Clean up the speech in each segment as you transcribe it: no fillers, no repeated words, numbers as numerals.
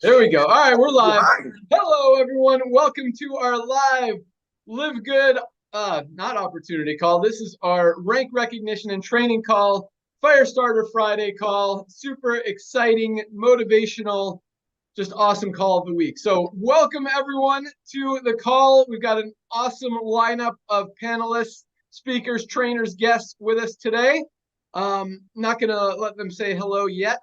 There we go. All right, we're live. Hello, everyone. Welcome to our live Live Good, not opportunity call. This is our rank recognition and training call, Firestarter Friday call. Super exciting, motivational, just awesome call of the week. So welcome, everyone, to the call. We've got an awesome lineup of panelists, speakers, trainers, guests with us today. Not going to let them say hello yet,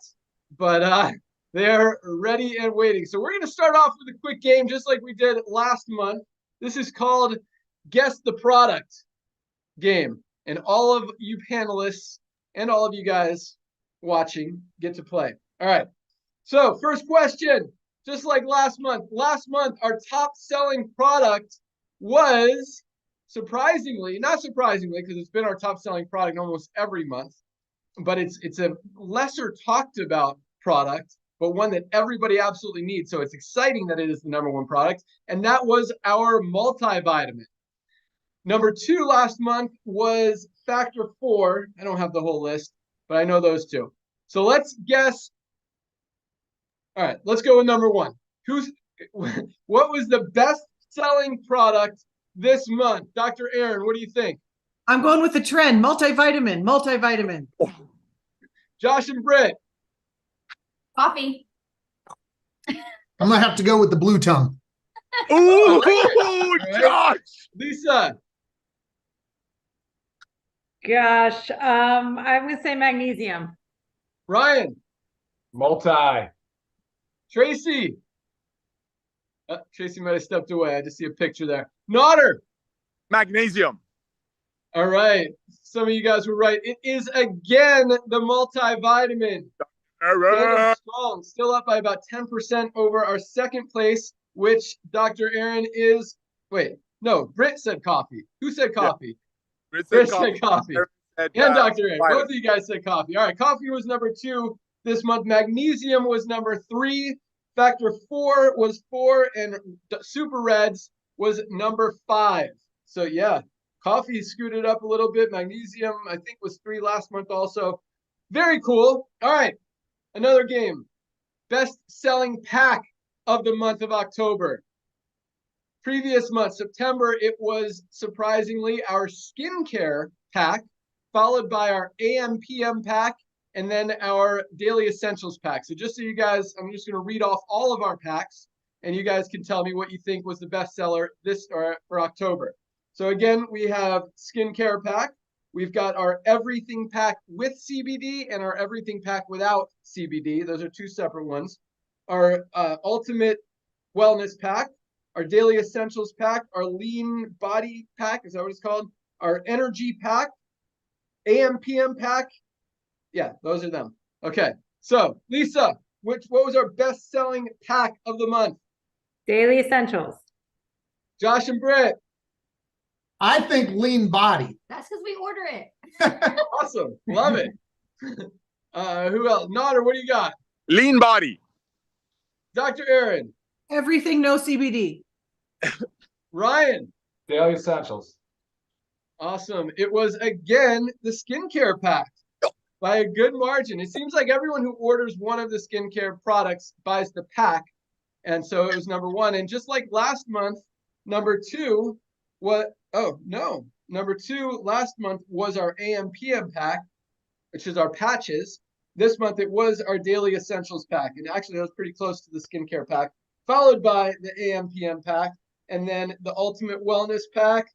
but they're ready and waiting. So we're going to start off with a quick game, just like we did last month. This is called Guess the Product game. And all of you panelists and all of you guys watching get to play. All right. So first question, just like last month. Last month, our top selling product was, surprisingly, not surprisingly, because it's been our top selling product almost every month, but it's a lesser talked about product, but one that everybody absolutely needs. So it's exciting that it is the number one product. And that was our multivitamin. Number two last month was Factor 4. I don't have the whole list, but I know those two. So let's guess. All right, let's go with number one. What was the best selling product this month? Dr. Aaron, what do you think? I'm going with the trend, multivitamin. Josh and Britt. Coffee. I'm gonna have to go with the blue tongue. Oh, Ooh, right. Josh! Lisa. Gosh, I'm gonna say magnesium. Ryan. Multi. Tracy. Tracy might have stepped away. I just see a picture there. Nodder. Magnesium. All right. Some of you guys were right. It is again the multivitamin. Strong, still up by about 10% over our second place, which Dr. Aaron is. Wait, no, Britt said coffee. Who said coffee? Yeah. Britt said coffee. And Dr. Aaron. Both of you guys said coffee. All right, coffee was number 2 this month. Magnesium was number 3. Factor 4 was 4, and Super Reds was number 5. So yeah, coffee scooted up a little bit. Magnesium, I think, was 3 last month also. Very cool. All right. Another game. Best selling pack of the month of October. Previous month, September, it was surprisingly our skincare pack, followed by our AM/PM pack, and then our daily essentials pack. So just so you guys, I'm just going to read off all of our packs, and you guys can tell me what you think was the best seller this or for October. So again, we have skincare pack. We've got our everything pack with CBD and our everything pack without CBD. Those are 2 separate ones. Our ultimate wellness pack, our daily essentials pack, our lean body pack, is that what it's called? Our energy pack, AM/PM pack. Yeah, those are them. Okay, so Lisa, what was our best selling pack of the month? Daily essentials. Josh and Britt. I think lean body. That's because we order it. Awesome. Love it. Who else? Nodder, what do you got? Lean body. Dr. Aaron. Everything no CBD. Ryan. Daily essentials. Awesome. It was again the skincare pack by a good margin. It seems like everyone who orders one of the skincare products buys the pack. And so it was number 1. And just like last month, number 2, number 2 last month was our AM/PM pack, which is our patches. This month it was our daily essentials pack. And actually that was pretty close to the skincare pack, followed by the AM/PM pack, and then the ultimate wellness pack.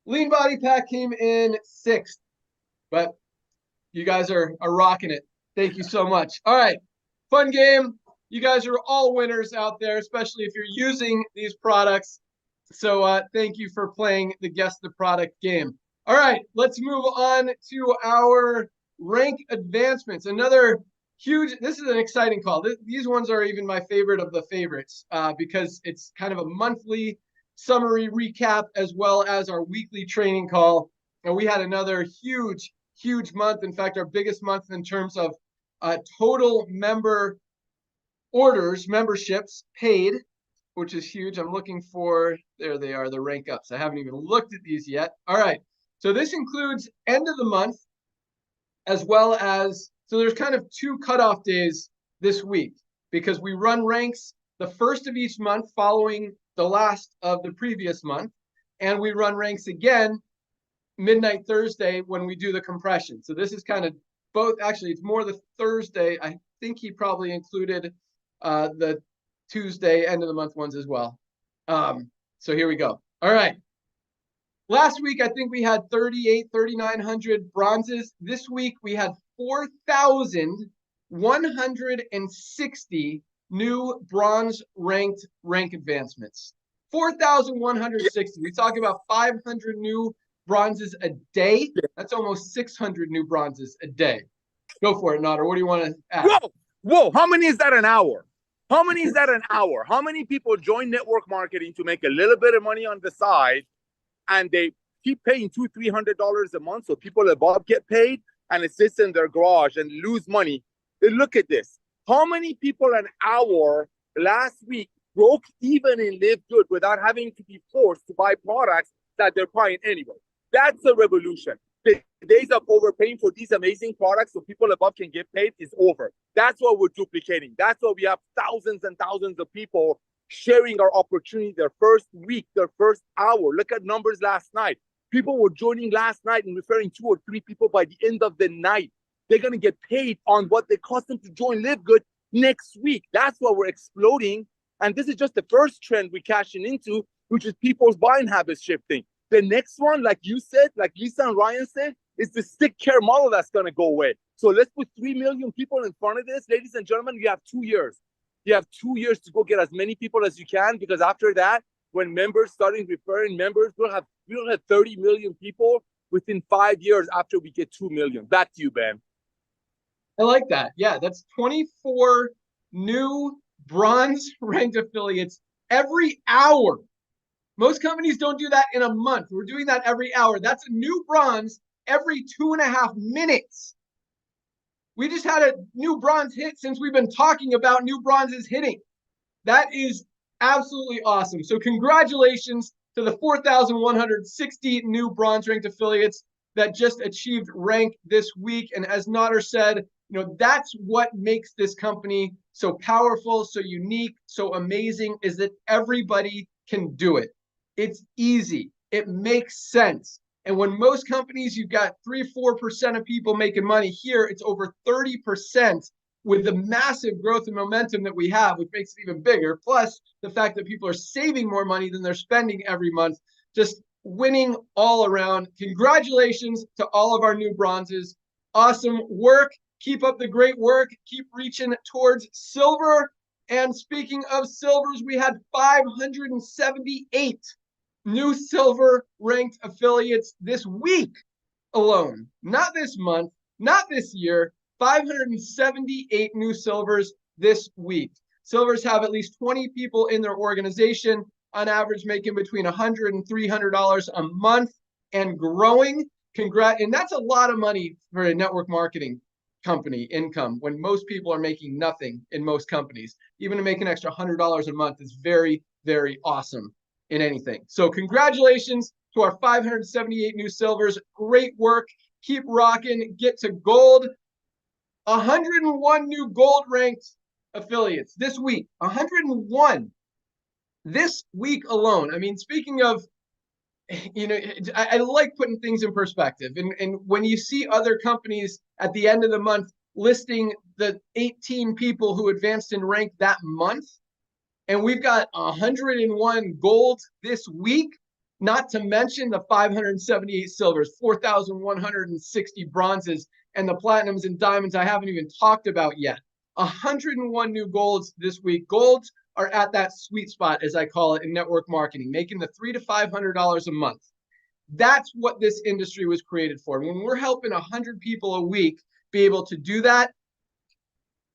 Lean body pack came in 6th, but you guys are rocking it. Thank you so much. All right, fun game. You guys are all winners out there, especially if you're using these products. So thank you for playing the Guess the Product game. All right, let's move on to our rank advancements. Another huge, this is an exciting call. These ones are even my favorite of the favorites because it's kind of a monthly summary recap as well as our weekly training call. And we had another huge month. In fact, our biggest month in terms of total member orders, memberships paid, which is huge. I'm looking for, there they are, the rank ups. I haven't even looked at these yet. All right. So this includes end of the month as well as, so there's kind of 2 cutoff days this week. because we run ranks the first of each month following the last of the previous month. And we run ranks again midnight Thursday when we do the compression. So this is kind of both. Actually, it's more the Thursday. I think he probably included the Tuesday end of the month ones as well. So here we go. All right. Last week, I think we had 3,900 bronzes. This week, we had 4,160 new bronze rank advancements. 4,160. We talk about 500 new bronzes a day. That's almost 600 new bronzes a day. Go for it, Nader. What do you want to add? Whoa. How many is that an hour? How many is that an hour? How many people join network marketing to make a little bit of money on the side, and they keep paying $200-300 a month so people above get paid, and it sits in their garage and lose money? And look at this. How many people an hour last week broke even in LiveGood without having to be forced to buy products that they're buying anyway? That's a revolution. The days of overpaying for these amazing products so people above can get paid is over. That's what we're duplicating. That's why we have thousands and thousands of people sharing our opportunity their first week, their first hour. Look at numbers last night. People were joining last night and referring 2 or 3 people by the end of the night. They're going to get paid on what they cost them to join LiveGood next week. That's why we're exploding. And this is just the first trend we're cashing into, which is people's buying habits shifting. The next one, like you said, like Lisa and Ryan said, is the sick care model that's going to go away. So let's put 3 million people in front of this. Ladies and gentlemen, you have 2 years. You have 2 years to go get as many people as you can, because after that, when members starting referring members, we'll have 30 million people within 5 years after we get 2 million. Back to you, Ben. I like that. Yeah, that's 24 new bronze ranked affiliates every hour. Most companies don't do that in a month. We're doing that every hour. That's a new bronze every 2.5 minutes. We just had a new bronze hit since we've been talking about new bronzes hitting. That is absolutely awesome. So congratulations to the 4,160 new bronze ranked affiliates that just achieved rank this week. And as Nader said, that's what makes this company so powerful, so unique, so amazing, is that everybody can do it. It's easy. It makes sense. And when most companies, you've got 3-4% of people making money, here it's over 30% with the massive growth and momentum that we have, which makes it even bigger. Plus the fact that people are saving more money than they're spending every month, just winning all around. Congratulations to all of our new bronzes. Awesome work. Keep up the great work. Keep reaching towards silver. And speaking of silvers, we had 578 new silver ranked affiliates this week alone. Not this month, not this year. 578 new silvers this week. Silvers have at least 20 people in their organization, on average making between $100 and $300 a month and growing. And that's a lot of money for a network marketing company income when most people are making nothing in most companies. Even to make an extra $100 a month is very, very awesome in anything. So congratulations to our 578 new silvers. Great work. Keep rocking. Get to gold. 101 new gold ranked affiliates this week. 101 this week alone. I mean, speaking of, I like putting things in perspective. And when you see other companies at the end of the month listing the 18 people who advanced in rank that month, and we've got 101 gold this week, not to mention the 578 silvers, 4,160 bronzes, and the platinums and diamonds I haven't even talked about yet. 101 new golds this week. Golds are at that sweet spot, as I call it, in network marketing, making the $300 to $500 a month. That's what this industry was created for. And when we're helping 100 people a week be able to do that,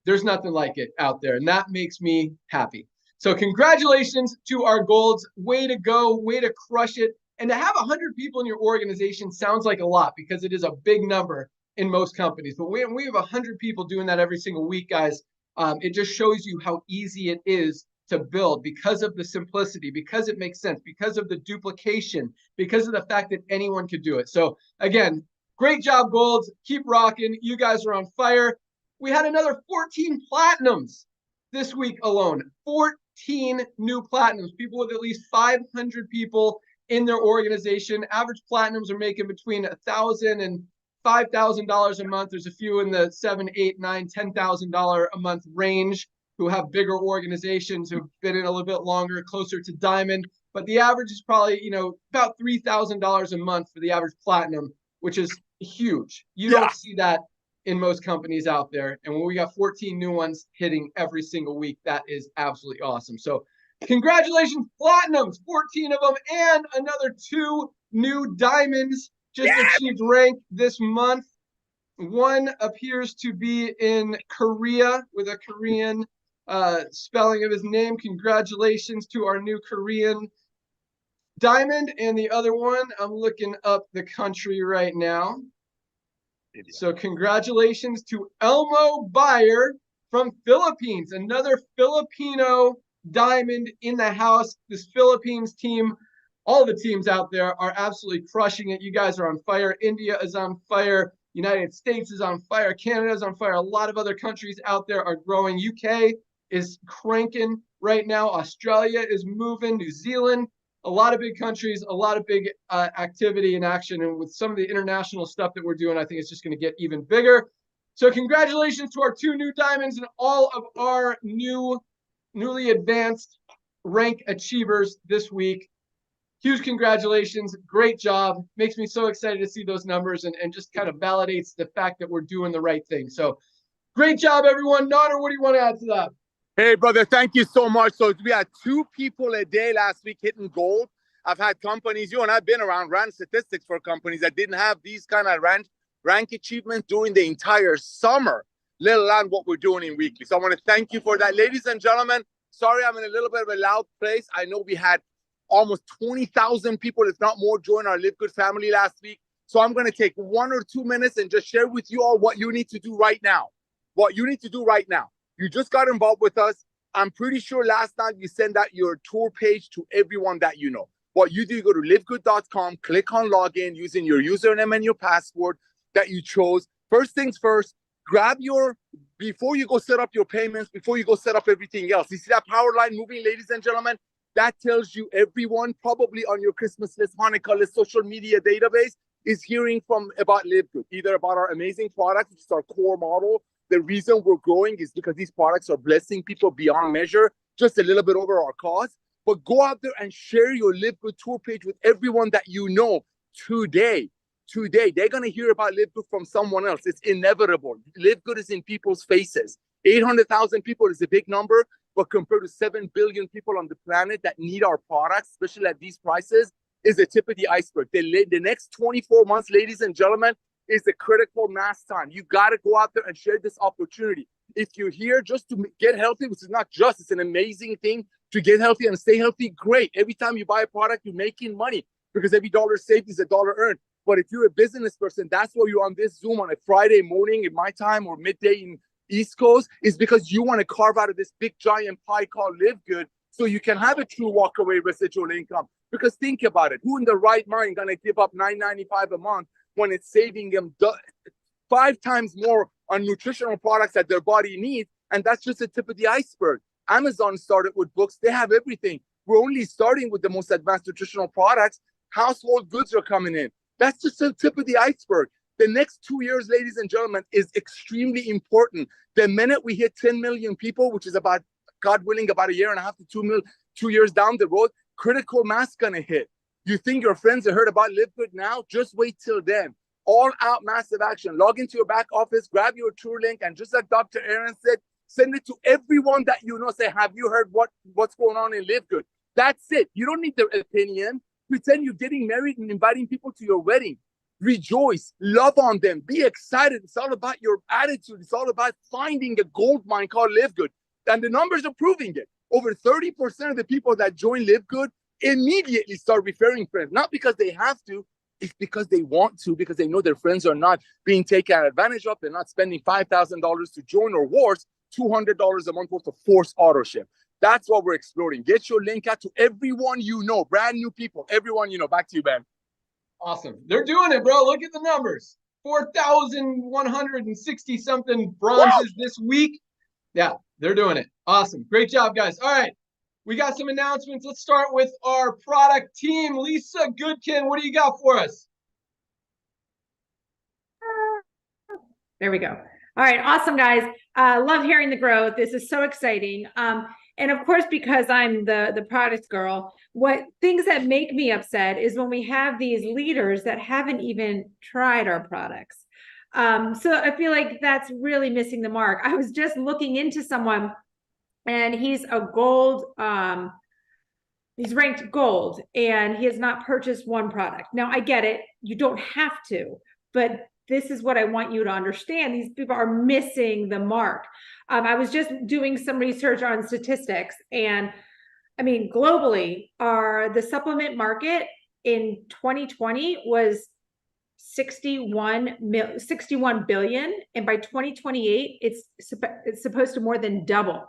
there's nothing like it out there. And that makes me happy. So congratulations to our golds. Way to go. Way to crush it. And to have 100 people in your organization sounds like a lot because it is a big number in most companies. But when we have 100 people doing that every single week, guys, it just shows you how easy it is to build because of the simplicity, because it makes sense, because of the duplication, because of the fact that anyone could do it. So again, great job, golds. Keep rocking. You guys are on fire. We had another 14 platinums this week alone, 14 new platinums, people with at least 500 people in their organization. Average platinums are making between $1,000 and $5,000 a month. There's a few in the $7,000, $8,000, $9,000, $10,000 a month range who have bigger organizations, who've been in a little bit longer, closer to diamond. But the average is probably, about $3,000 a month for the average platinum, which is huge. You don't see that in most companies out there. And when we got 14 new ones hitting every single week, that is absolutely awesome. So congratulations, platinums, 14 of them, and another 2 new diamonds just achieved rank this month. One appears to be in Korea with a Korean spelling of his name. Congratulations to our new Korean diamond. And the other one, I'm looking up the country right now. So congratulations to Elmo Bayer from Philippines, another Filipino diamond in the house. This Philippines team, all the teams out there are absolutely crushing it. You guys are on fire. India is on fire. United States is on fire. Canada is on fire. A lot of other countries out there are growing. UK is cranking right now. Australia is moving. New Zealand. A lot of big countries, a lot of big activity and action. And with some of the international stuff that we're doing, I think it's just going to get even bigger. So congratulations to our 2 new diamonds and all of our newly advanced rank achievers this week. Huge congratulations. Great job. Makes me so excited to see those numbers and just kind of validates the fact that we're doing the right thing. So great job, everyone. Nader, what do you want to add to that? Hey, brother, thank you so much. So we had 2 people a day last week hitting gold. I've had companies, you and I've been around, ran statistics for companies that didn't have these kind of rank achievements during the entire summer, let alone what we're doing in weekly. So I want to thank you for that. Ladies and gentlemen, sorry I'm in a little bit of a loud place. I know we had almost 20,000 people, if not more, join our LiveGood family last week. So I'm going to take 1 or 2 minutes and just share with you all what you need to do right now. What you need to do right now. You just got involved with us. I'm pretty sure last night you sent out your tour page to everyone that you know. What you do, you go to livegood.com, click on login using your username and your password that you chose. First things first, grab before you go set up your payments, before you go set up everything else. You see that power line moving, ladies and gentlemen? That tells you everyone probably on your Christmas list, Hanukkah list, social media database is hearing about LiveGood, either about our amazing products, which is our core model. The reason we're growing is because these products are blessing people beyond measure, just a little bit over our cost. But go out there and share your LiveGood tour page with everyone that you know today. Today, they're going to hear about LiveGood from someone else. It's inevitable. LiveGood is in people's faces. 800,000 people is a big number, but compared to 7 billion people on the planet that need our products, especially at these prices, is the tip of the iceberg. The next 24 months, ladies and gentlemen, is the critical mass time. You got to go out there and share this opportunity. If you're here just to get healthy, which is not just, it's an amazing thing to get healthy and stay healthy, great. Every time you buy a product, you're making money because every dollar saved is a dollar earned. But if you're a business person, that's why you're on this Zoom on a Friday morning in my time or midday in East Coast, is because you want to carve out of this big giant pie called LiveGood so you can have a true walkaway residual income. Because think about it, who in the right mind going to give up $9.95 a month when it's saving them 5 times more on nutritional products that their body needs? And that's just the tip of the iceberg. Amazon started with books. They have everything. We're only starting with the most advanced nutritional products. Household goods are coming in. That's just the tip of the iceberg. The next 2 years, ladies and gentlemen, is extremely important. The minute we hit 10 million people, which is about, God willing, about 1.5 to 2 years down the road, critical mass gonna hit. You think your friends have heard about LiveGood now? Just wait till then. All out massive action. Log into your back office, grab your tour link, and just like Dr. Aaron said, send it to everyone that you know. Say, have you heard what's going on in LiveGood? That's it. You don't need their opinion. Pretend you're getting married and inviting people to your wedding. Rejoice, love on them, be excited. It's all about your attitude. It's all about finding a gold mine called LiveGood. And the numbers are proving it. Over 30% of the people that join LiveGood immediately start referring friends. Not because they have to, it's because they want to, because they know their friends are not being taken advantage of. They're not spending $5,000 to join, or worse, $200 a month worth of forced auto-ship. That's what we're exploring. Get your link out to everyone you know, brand new people, everyone you know. Back to you, Ben. Awesome. They're doing it, bro. Look at the numbers. 4,160 something bronzes this week. Yeah, they're doing it. Awesome. Great job, guys. All right. We got some announcements. Let's start with our product team. Lisa Goodkin, what do you got for us? There we go. All right, awesome, guys. Love hearing the growth. This is so exciting. And of course, because I'm the product girl, what things that make me upset is when we have these leaders that haven't even tried our products. So I feel like that's really missing the mark. I was just looking into someone, and he's a gold, he's ranked gold, and he has not purchased one product. Now, I get it. You don't have to, but this is what I want you to understand. These people are missing the mark. I was just doing some research on statistics, and I mean, globally, the supplement market in 2020 was 61 billion, and by 2028, it's supposed to more than double.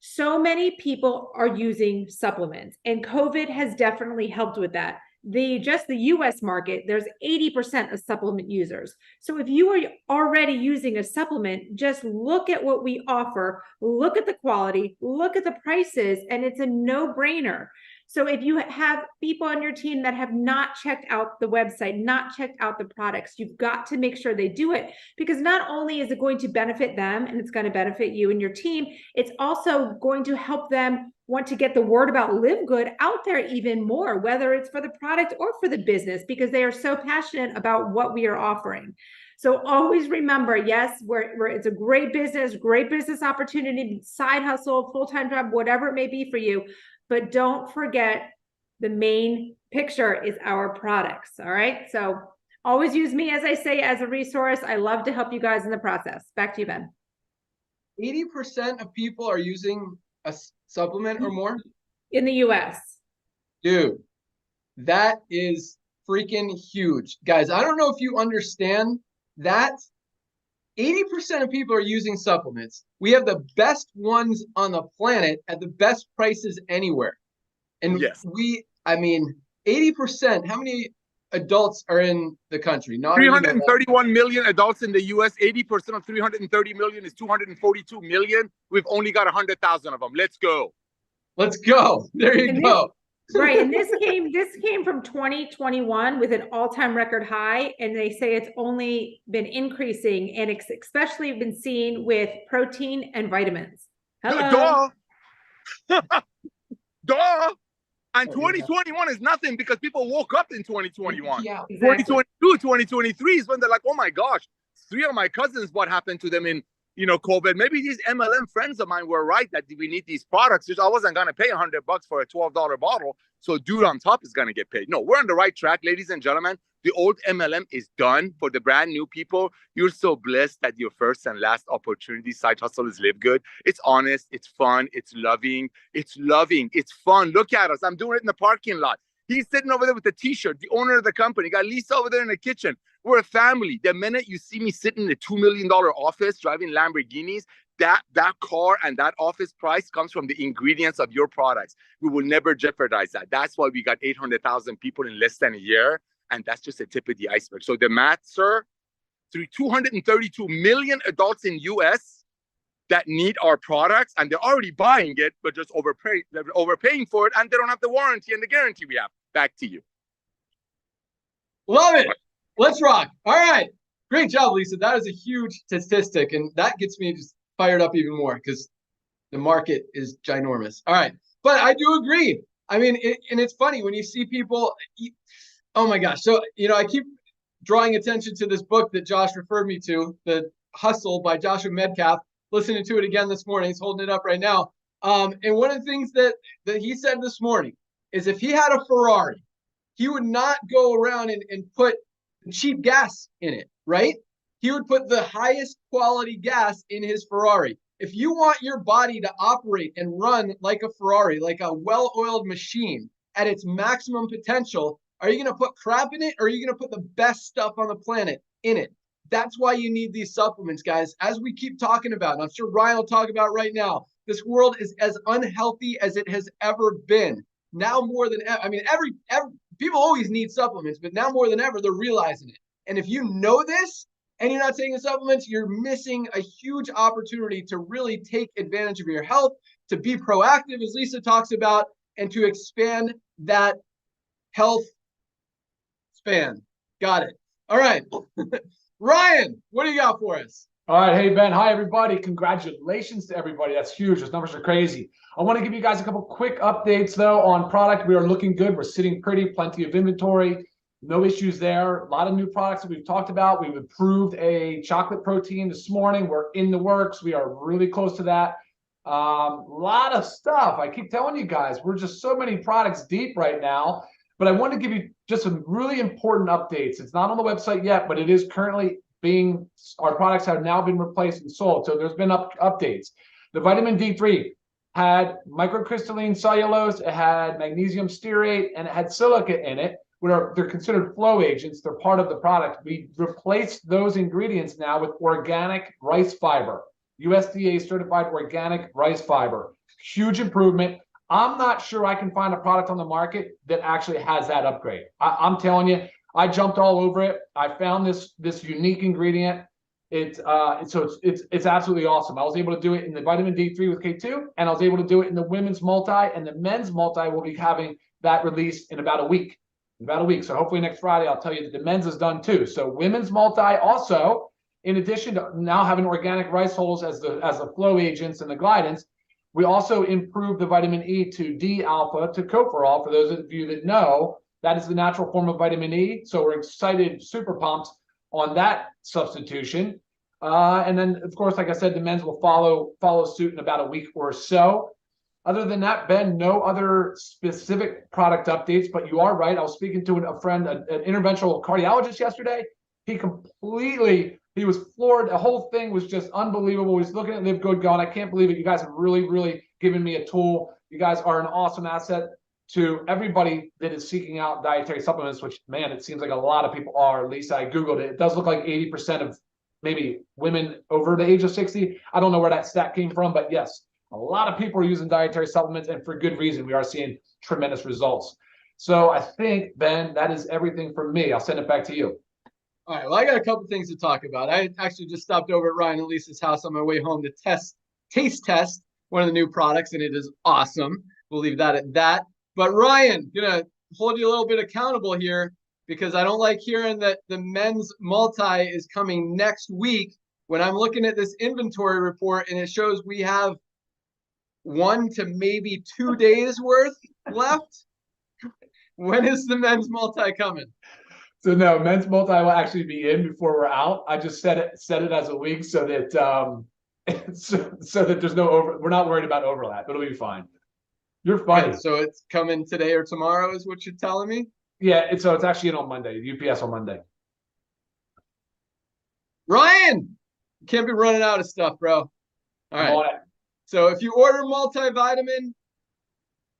So many people are using supplements, and COVID has definitely helped with that. The US market, there's 80% of supplement users. So if you are already using a supplement, just look at what we offer, look at the quality, look at the prices, and it's a no-brainer. So if you have people on your team that have not checked out the website, not checked out the products, you've got to make sure they do it, because not only is it going to benefit them and it's going to benefit you and your team, it's also going to help them want to get the word about LiveGood out there even more, whether it's for the product or for the business, because they are so passionate about what we are offering. So always remember, yes, it's a great business opportunity, side hustle, full-time job, whatever it may be for you. But don't forget, the main picture is our products. All right. So always use me, as I say, as a resource. I love to help you guys in the process. Back to you, Ben. 80% of people are using a supplement or more in the US. Dude, that is freaking huge. Guys, I don't know if you understand that 80% of people are using supplements. We have the best ones on the planet at the best prices anywhere. And yes, I mean, 80%, how many adults are in the country? Not 331 million adults in the US. 80% of 330 million is 242 million. We've only got 100,000 of them. Let's go. Let's go. There you go. Right. And this came from 2021 with an all-time record high. And they say it's only been increasing, and it's especially been seen with protein and vitamins. Hello. Duh. Duh. And 2021 is nothing, because people woke up in 2021. Yeah, exactly. 2022, 2023 is when they're like, oh my gosh, 3 of my cousins, what happened to them in COVID? Maybe these MLM friends of mine were right that we need these products. I wasn't going to pay $100 for a $12 bottle. So dude on top is going to get paid. No, we're on the right track, ladies and gentlemen. The old MLM is done. For the brand new people, you're so blessed that your first and last opportunity side hustle is LiveGood. It's honest, it's fun, it's loving, it's fun. Look at us. I'm doing it in the parking lot. He's sitting over there with the t-shirt, the owner of the company. Got Lisa over there in the kitchen. We're a family. The minute you see me sitting in a $2 million office driving Lamborghinis, that car and that office price comes from the ingredients of your products. We will never jeopardize that. That's why we got 800,000 people in less than a year. And that's just a tip of the iceberg. So the math, sir, through 232 million adults in US that need our products, and they're already buying it, but just overpaying for it, and they don't have the warranty and the guarantee we have. Back to you. Love it. Let's rock. All right. Great job, Lisa. That is a huge statistic, and that gets me just fired up even more, because the market is ginormous. All right. But I do agree. I mean, and it's funny when you see people, oh my gosh. So, I keep drawing attention to this book that Josh referred me to, The Hustle by Joshua Medcalf. Listening to it again this morning. He's holding it up right now. And one of the things that he said this morning is, if he had a Ferrari, he would not go around and put cheap gas in it, right? He would put the highest quality gas in his Ferrari. If you want your body to operate and run like a Ferrari, like a well-oiled machine at its maximum potential, are you going to put crap in it, or are you going to put the best stuff on the planet in it? That's why you need these supplements, guys. As we keep talking about, and I'm sure Ryan will talk about right now, this world is as unhealthy as it has ever been. Now more than ever, I mean, every people always need supplements, but now more than ever, they're realizing it. And if you know this and you're not taking supplements, you're missing a huge opportunity to really take advantage of your health, to be proactive, as Lisa talks about, and to expand that health span. Got it. All right. Ryan, what do you got for us? All right. Hey, Ben. Hi, everybody. Congratulations to everybody. That's huge. Those numbers are crazy. I want to give you guys a couple quick updates, though, on product. We are looking good. We're sitting pretty, plenty of inventory. No issues there. A lot of new products that we've talked about. We've approved a chocolate protein this morning. We're in the works. We are really close to that. A lot of stuff. I keep telling you guys, we're just so many products deep right now. But I want to give you just some really important updates. It's not on the website yet, but it is currently our products have now been replaced and sold. So there's been updates. The vitamin D3 had microcrystalline cellulose, it had magnesium stearate, and it had silica in it. They're considered flow agents. They're part of the product. We replaced those ingredients now with organic rice fiber, USDA certified organic rice fiber. Huge improvement. I'm not sure I can find a product on the market that actually has that upgrade. I'm telling you, I jumped all over it. I found this unique ingredient. It's absolutely awesome. I was able to do it in the vitamin D3 with K2, and I was able to do it in the women's multi, and the men's multi will be having that released in about a week. So hopefully next Friday, I'll tell you that the men's is done too. So women's multi also, in addition to now having organic rice hulls as the flow agents and the glidants, we also improved the vitamin E to D-alpha to tocopherol. For those of you that know, that is the natural form of vitamin E. So we're excited, super pumped on that substitution. And then, of course, like I said, the men's will follow suit in about a week or so. Other than that, Ben, no other specific product updates, but you are right. I was speaking to a friend, an interventional cardiologist yesterday. He was floored. The whole thing was just unbelievable. He's looking at LiveGood going, I can't believe it. You guys have really, really given me a tool. You guys are an awesome asset to everybody that is seeking out dietary supplements, which, man, it seems like a lot of people are. At least I Googled it. It does look like 80% of maybe women over the age of 60. I don't know where that stat came from, but yes, a lot of people are using dietary supplements, and for good reason. We are seeing tremendous results. So I think, Ben, that is everything from me. I'll send it back to you. All right, well, I got a couple things to talk about. I actually just stopped over at Ryan and Lisa's house on my way home to taste test one of the new products, and it is awesome. We'll leave that at that. But Ryan, gonna hold you a little bit accountable here, because I don't like hearing that the men's multi is coming next week when I'm looking at this inventory report and it shows we have 1 to maybe 2 days worth left. When is the men's multi coming? So no, men's multi will actually be in before we're out. I just set it as a week so that so that there's we're not worried about overlap. It'll be fine. You're funny. Okay, so it's coming today or tomorrow is what you're telling me? Yeah, it's actually in on Monday, UPS on Monday. Ryan, you can't be running out of stuff, bro. All right. So if you order multivitamin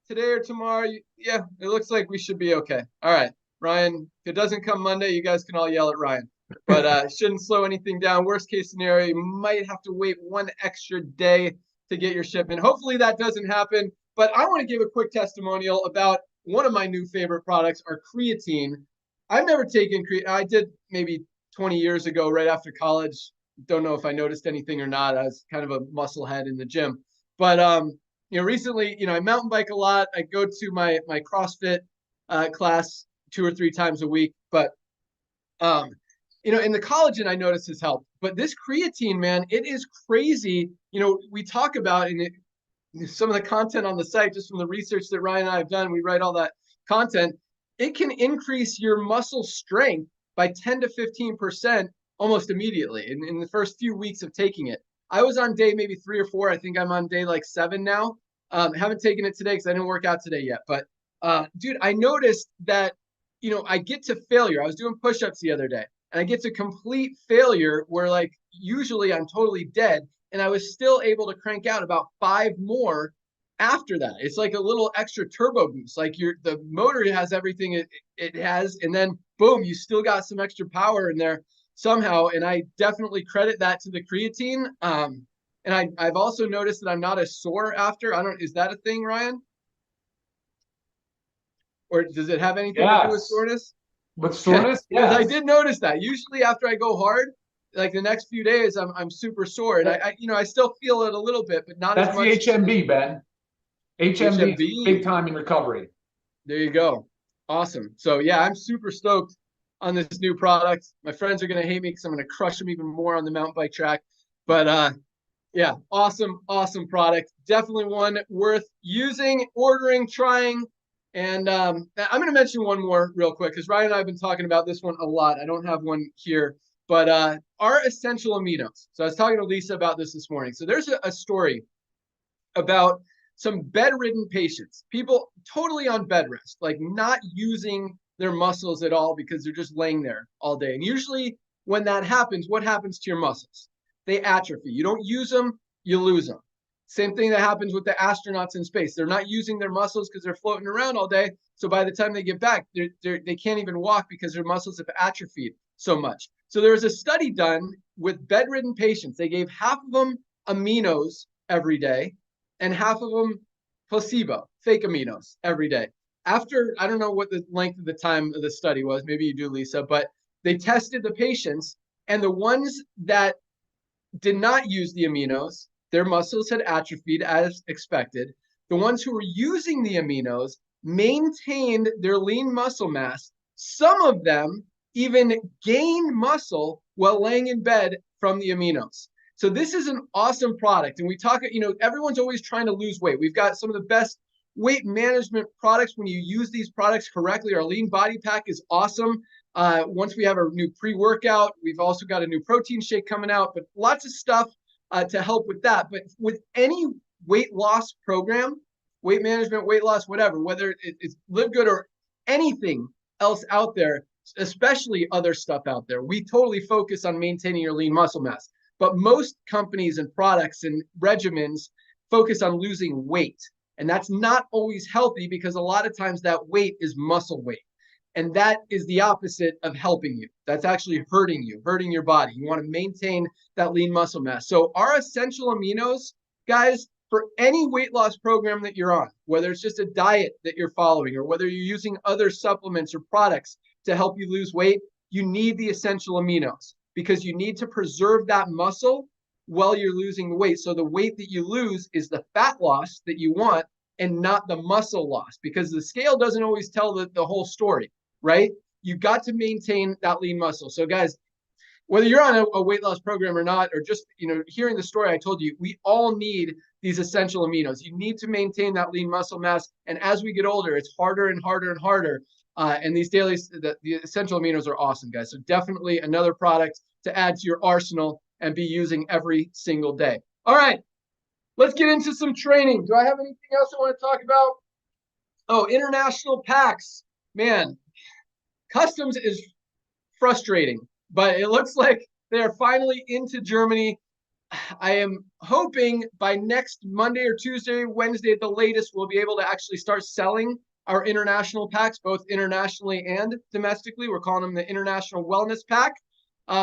today or tomorrow, yeah, it looks like we should be okay. All right, Ryan, if it doesn't come Monday, you guys can all yell at Ryan. But shouldn't slow anything down. Worst case scenario, you might have to wait 1 extra day to get your shipment. Hopefully that doesn't happen. But I want to give a quick testimonial about one of my new favorite products, our creatine. I've never taken creatine. I did maybe 20 years ago, right after college. Don't know if I noticed anything or not. I was kind of a muscle head in the gym. But recently, I mountain bike a lot. I go to my CrossFit class 2 or 3 times a week. But in the collagen, I noticed has helped. But this creatine, man, it is crazy. We talk about some of the content on the site, just from the research that Ryan and I have done, we write all that content. It can increase your muscle strength by 10 to 15% almost immediately in the first few weeks of taking it. I was on day maybe 3 or 4. I think I'm on day like 7 now. Haven't taken it today because I didn't work out today yet. But dude, I noticed that, I get to failure. I was doing push-ups the other day, and I get to complete failure where like usually I'm totally dead. And I was still able to crank out about 5 more after that. It's like a little extra turbo boost. Like the motor has everything it has, and then boom, you still got some extra power in there somehow. And I definitely credit that to the creatine. And I've also noticed that I'm not as sore after. Is that a thing, Ryan? Or does it have anything to do with soreness? With soreness? Yes. I did notice that. Usually after I go hard, like the next few days, I'm super sore, and I still feel it a little bit, but not That's as the much. HMB, Ben. HMB, HMB. big time in recovery. There you go. Awesome. So yeah, I'm super stoked on this new product. My friends are gonna hate me because I'm gonna crush them even more on the mountain bike track. But yeah, awesome product. Definitely one worth using, ordering, trying. And I'm going to mention one more real quick because Ryan and I have been talking about this one a lot. I don't have one here, but our essential aminos. So I was talking to Lisa about this morning. So there's a story about some bedridden patients, people totally on bed rest, like not using their muscles at all because they're just laying there all day. And usually when that happens, what happens to your muscles? They atrophy. You don't use them, you lose them. Same thing that happens with the astronauts in space. They're not using their muscles because they're floating around all day. So by the time they get back, they can't even walk because their muscles have atrophied so much. So there was a study done with bedridden patients. They gave half of them aminos every day and half of them placebo, fake aminos every day. After, I don't know what the length of the time of the study was. Maybe you do, Lisa, but they tested the patients, and the ones that did not use the aminos, their muscles had atrophied as expected. The ones who were using the aminos maintained their lean muscle mass. Some of them even gained muscle while laying in bed from the aminos. So this is an awesome product. And we talk, everyone's always trying to lose weight. We've got some of the best weight management products when you use these products correctly. Our lean body pack is awesome. Once we have our new pre-workout, we've also got a new protein shake coming out, but lots of stuff to help with that. But with any weight loss program, weight management, weight loss, whatever, whether it's LiveGood or anything else out there, especially other stuff out there, we totally focus on maintaining your lean muscle mass. But most companies and products and regimens focus on losing weight. And that's not always healthy because a lot of times that weight is muscle weight. And that is the opposite of helping you. That's actually hurting you, hurting your body. You want to maintain that lean muscle mass. So our essential aminos, guys, for any weight loss program that you're on, whether it's just a diet that you're following or whether you're using other supplements or products to help you lose weight, you need the essential aminos because you need to preserve that muscle while you're losing the weight. So the weight that you lose is the fat loss that you want and not the muscle loss, because the scale doesn't always tell the whole story, right? You got to maintain that lean muscle. So guys, whether you're on a weight loss program or not, or just, hearing the story I told you, we all need these essential aminos. You need to maintain that lean muscle mass. And as we get older, it's harder and harder and harder. And these daily, the essential aminos are awesome, guys. So definitely another product to add to your arsenal and be using every single day. All right, let's get into some training. Do I have anything else I want to talk about? Oh, international packs. Man, customs is frustrating, but it looks like they are finally into Germany. I am hoping by next Monday or Tuesday, Wednesday at the latest, we'll be able to actually start selling our international packs, both internationally and domestically. We're calling them the International Wellness Pack.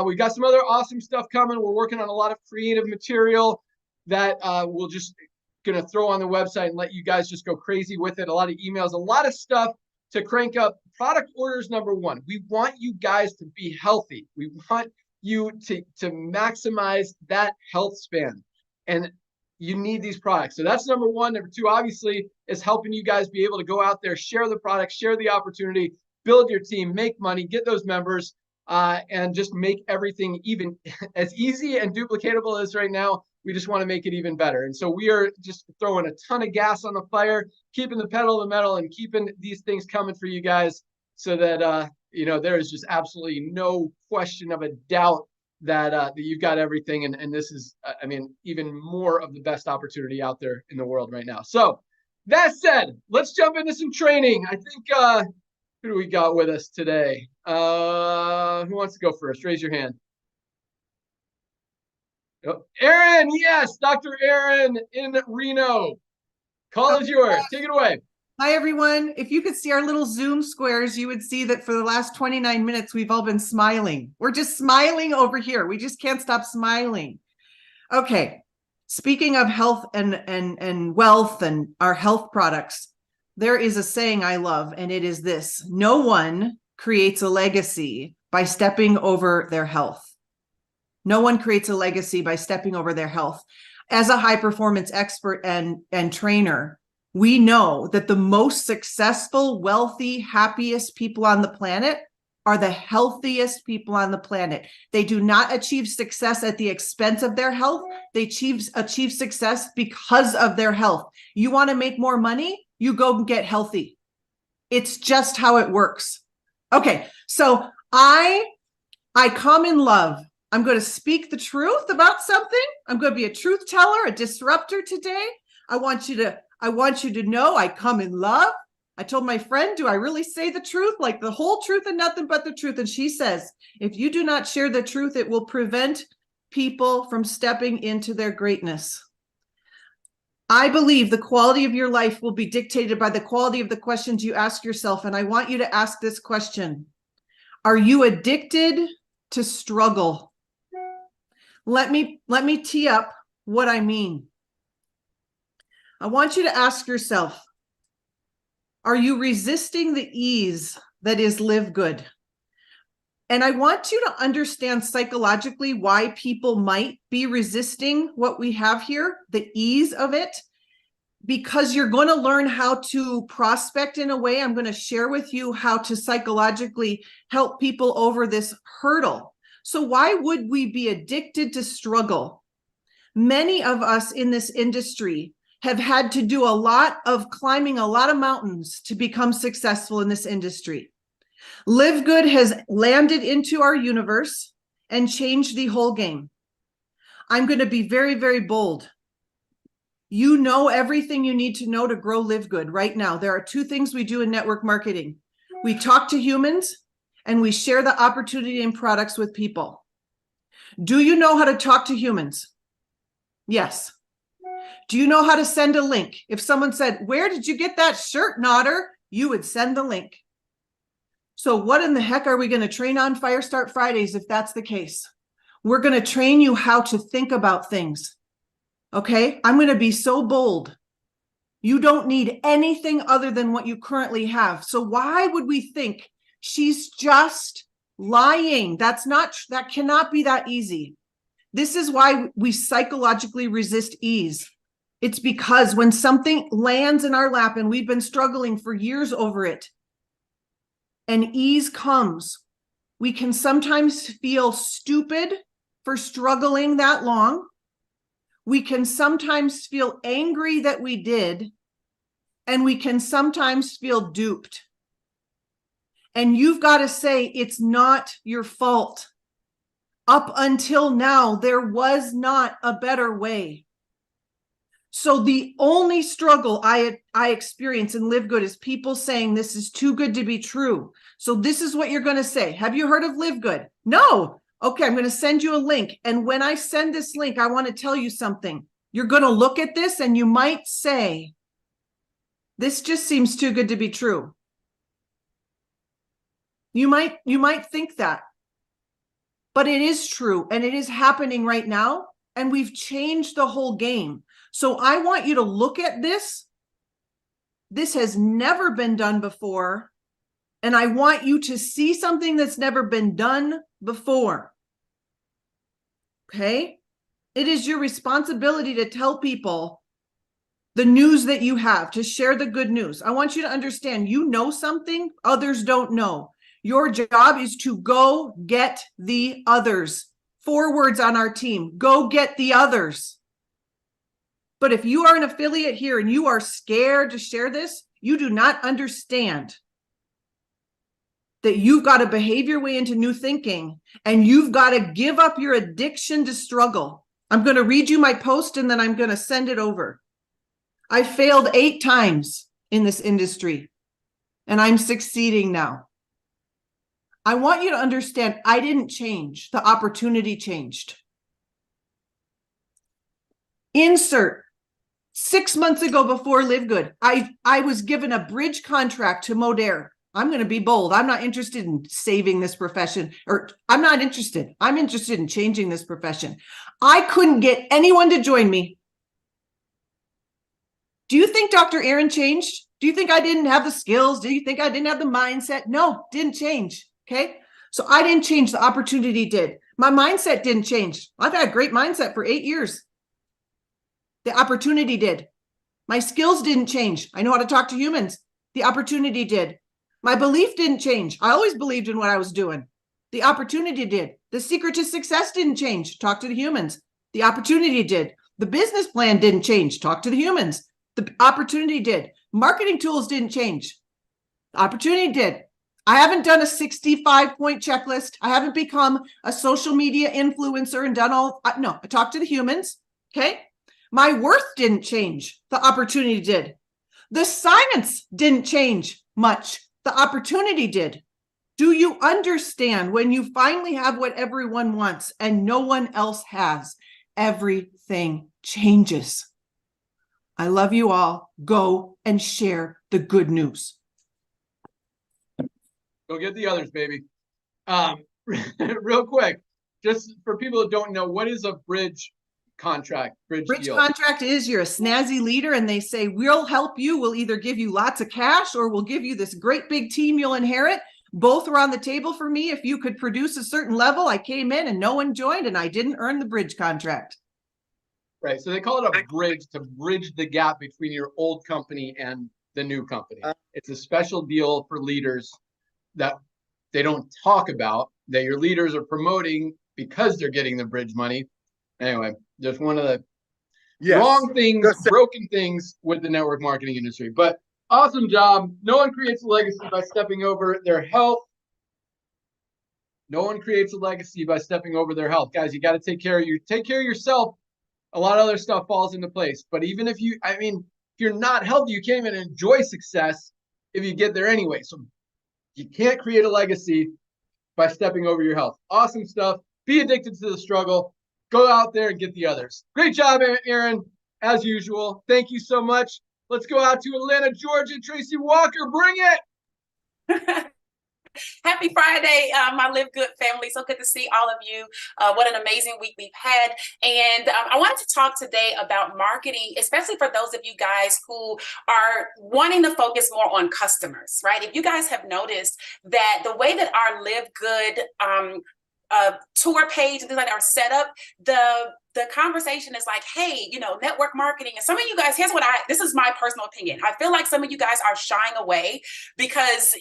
We've got some other awesome stuff coming. We're working on a lot of creative material that we'll just going to throw on the website and let you guys just go crazy with it. A lot of emails, a lot of stuff to crank up. Product orders, number one. We want you guys to be healthy. We want you to maximize that health span. And you need these products. So that's number one. Number two, obviously, is helping you guys be able to go out there, share the product, share the opportunity, build your team, make money, get those members, and just make everything even as easy and duplicatable as right now. We just want to make it even better. And so we are just throwing a ton of gas on the fire, keeping the pedal to the metal and keeping these things coming for you guys so that, there is just absolutely no question of a doubt that you've got everything. And this is, even more of the best opportunity out there in the world right now. So that said, let's jump into some training. I think, who do we got with us today? Who wants to go first? Raise your hand. Oh, Aaron, yes, Dr. Aaron in Reno. Call is yours. Take it away. Hi, everyone. If you could see our little Zoom squares, you would see that for the last 29 minutes, we've all been smiling. We're just smiling over here. We just can't stop smiling. Okay. Speaking of health and wealth and our health products, there is a saying I love, and it is this: no one creates a legacy by stepping over their health. No one creates a legacy by stepping over their health. As a high performance expert and trainer, we know that the most successful, wealthy, happiest people on the planet are the healthiest people on the planet. They do not achieve success at the expense of their health. They achieve success because of their health. You want to make more money? You go and get healthy. It's just how it works. Okay, so I come in love. I'm going to speak the truth about something. I'm going to be a truth teller, a disruptor today. I want you to know I come in love. I told my friend, do I really say the truth? Like the whole truth and nothing but the truth. And she says, if you do not share the truth, it will prevent people from stepping into their greatness. I believe the quality of your life will be dictated by the quality of the questions you ask yourself. And I want you to ask this question. Are you addicted to struggle? Let me tee up what I mean. I want you to ask yourself, are you resisting the ease that is live good? And I want you to understand psychologically why people might be resisting what we have here, the ease of it, because you're going to learn how to prospect in a way. I'm going to share with you how to psychologically help people over this hurdle. So why would we be addicted to struggle? Many of us in this industry have had to do a lot of climbing a lot of mountains to become successful in this industry. Live Good has landed into our universe and changed the whole game. I'm going to be very, very bold. You know everything you need to know to grow Live Good right now. There are two things we do in network marketing. We talk to humans and we share the opportunity and products with people. Do you know how to talk to humans? Yes. Do you know how to send a link? If someone said, where did you get that shirt, Nodder? You would send the link. So what in the heck are we going to train on Fire Start Fridays if that's the case? We're going to train you how to think about things. Okay? I'm going to be so bold. You don't need anything other than what you currently have. So why would we think she's just lying? That cannot be that easy. This is why we psychologically resist ease. It's because when something lands in our lap and we've been struggling for years over it, and ease comes, we can sometimes feel stupid for struggling that long. We can sometimes feel angry that we did, and we can sometimes feel duped. And you've got to say, it's not your fault. Up until now, there was not a better way. So the only struggle I experience in Live Good is people saying this is too good to be true. So this is what you're going to say. Have you heard of Live Good? No. Okay, I'm going to send you a link. And when I send this link, I want to tell you something. You're going to look at this and you might say, this just seems too good to be true. You might think that. But it is true, and it is happening right now, and we've changed the whole game. So I want you to look at this. This has never been done before, and I want you to see something that's never been done before. Okay? It is your responsibility to tell people the news that you have, to share the good news. I want you to understand, you know something others don't know. Your job is to go get the others. 4 words on our team, go get the others. But if you are an affiliate here and you are scared to share this, you do not understand that you've got to behave your way into new thinking, and you've got to give up your addiction to struggle. I'm going to read you my post and then I'm going to send it over. I failed 8 times in this industry and I'm succeeding now. I want you to understand, I didn't change. The opportunity changed. Insert 6 months ago before Live Good, I was given a bridge contract to Modere. I'm going to be bold. I'm not interested in saving this profession, or I'm not interested. I'm interested in changing this profession. I couldn't get anyone to join me. Do you think Dr. Aaron changed? Do you think I didn't have the skills? Do you think I didn't have the mindset? No, didn't change. Okay. So I didn't change. The opportunity did. My mindset didn't change. I've had a great mindset for 8 years. The opportunity did. My skills didn't change. I know how to talk to humans. The opportunity did. My belief didn't change. I always believed in what I was doing. The opportunity did. The secret to success didn't change. Talk to the humans. The opportunity did. The business plan didn't change. Talk to the humans. The opportunity did. Marketing tools didn't change. The opportunity did. I haven't done a 65-point checklist. I haven't become a social media influencer and done all. No, I talked to the humans. Okay. My worth didn't change. The opportunity did. The science didn't change much. The opportunity did. Do you understand when you finally have what everyone wants and no one else has, everything changes? I love you all. Go and share the good news. Go get the others, baby. Real quick, just for people that don't know, what is a bridge contract, bridge deal? Contract is you're a snazzy leader and they say, we'll help you. We'll either give you lots of cash or we'll give you this great big team you'll inherit. Both are on the table for me. If you could produce a certain level, I came in and no one joined and I didn't earn the bridge contract. Right. So they call it a bridge to bridge the gap between your old company and the new company. It's a special deal for leaders that they don't talk about, that your leaders are promoting because they're getting the bridge money. Anyway, just one of the wrong things, broken things with the network marketing industry. But awesome job. No one creates a legacy by stepping over their health. No one creates a legacy by stepping over their health. Guys, you got to take care of yourself. A lot of other stuff falls into place. But even if if you're not healthy, you can't even enjoy success if you get there anyway. So you can't create a legacy by stepping over your health. Awesome stuff. Be addicted to the struggle. Go out there and get the others. Great job, Aaron, as usual. Thank you so much. Let's go out to Atlanta, Georgia. Tracy Walker, bring it. Happy Friday, my Live Good family. So good to see all of you. What an amazing week we've had. And I wanted to talk today about marketing, especially for those of you guys who are wanting to focus more on customers, right? If you guys have noticed that the way that our Live Good tour page and things like that are set up, the conversation is like, hey, network marketing. And some of you guys, this is my personal opinion. I feel like some of you guys are shying away because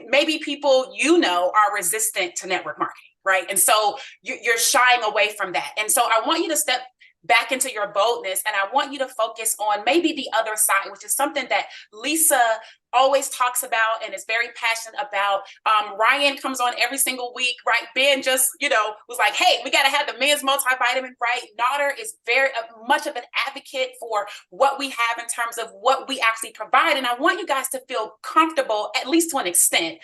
maybe people are resistant to network marketing, right? And so you're shying away from that. And so I want you to step back into your boldness, and I want you to focus on maybe the other side, which is something that Lisa always talks about and is very passionate about. Ryan comes on every single week, right? Ben just, was like, hey, we got to have the men's multivitamin, right? Nader is very much of an advocate for what we have in terms of what we actually provide. And I want you guys to feel comfortable, at least to an extent,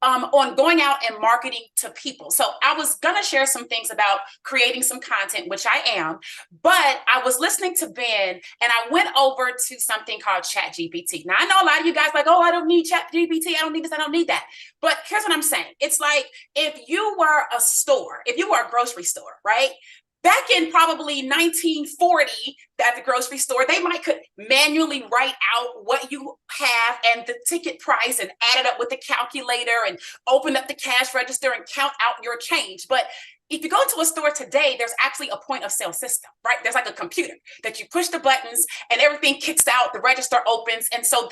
on going out and marketing to people. So I was going to share some things about creating some content, which I am, but I was listening to Ben and I went over to something called ChatGPT. Now I know a lot of you guys like, oh, I don't need ChatGPT. I don't need this. I don't need that. But here's what I'm saying. It's like, if you were a grocery store, right? Back in probably 1940 at the grocery store, they could manually write out what you have and the ticket price and add it up with the calculator and open up the cash register and count out your change. But if you go to a store today, there's actually a point of sale system, right? There's like a computer that you push the buttons and everything kicks out, the register opens. And so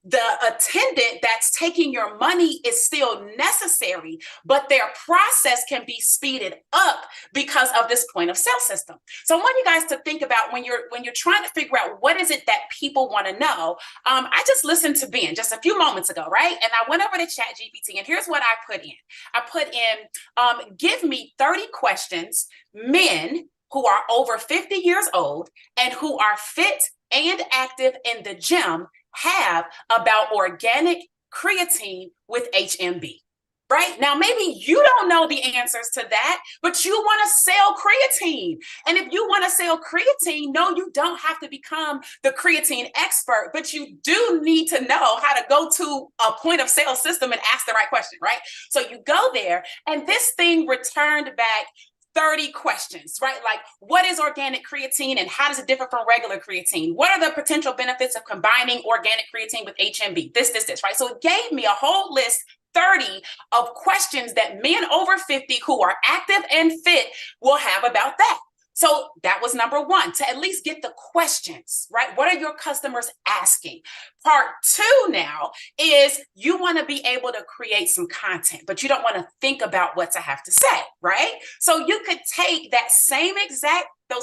the attendant that's taking your money is still necessary, but their process can be speeded up because of this point of sale system. So I want you guys to think about when you're trying to figure out what is it that people want to know. I just listened to Ben just a few moments ago, right? And I went over to ChatGPT and here's what I put in. I put in, give me 30 questions, men who are over 50 years old and who are fit and active in the gym have about organic creatine with HMB. Right? Now, maybe you don't know the answers to that, but you want to sell creatine. And if you want to sell creatine, no, you don't have to become the creatine expert, but you do need to know how to go to a point of sale system and ask the right question, right? So you go there and this thing returned back 30 questions, right? Like, what is organic creatine and how does it differ from regular creatine? What are the potential benefits of combining organic creatine with HMB? This, right? So it gave me a whole list, 30 of questions that men over 50 who are active and fit will have about that. So that was number one, to at least get the questions, right? What are your customers asking? Part two now is you want to be able to create some content, but you don't want to think about what to have to say, right? So you could take those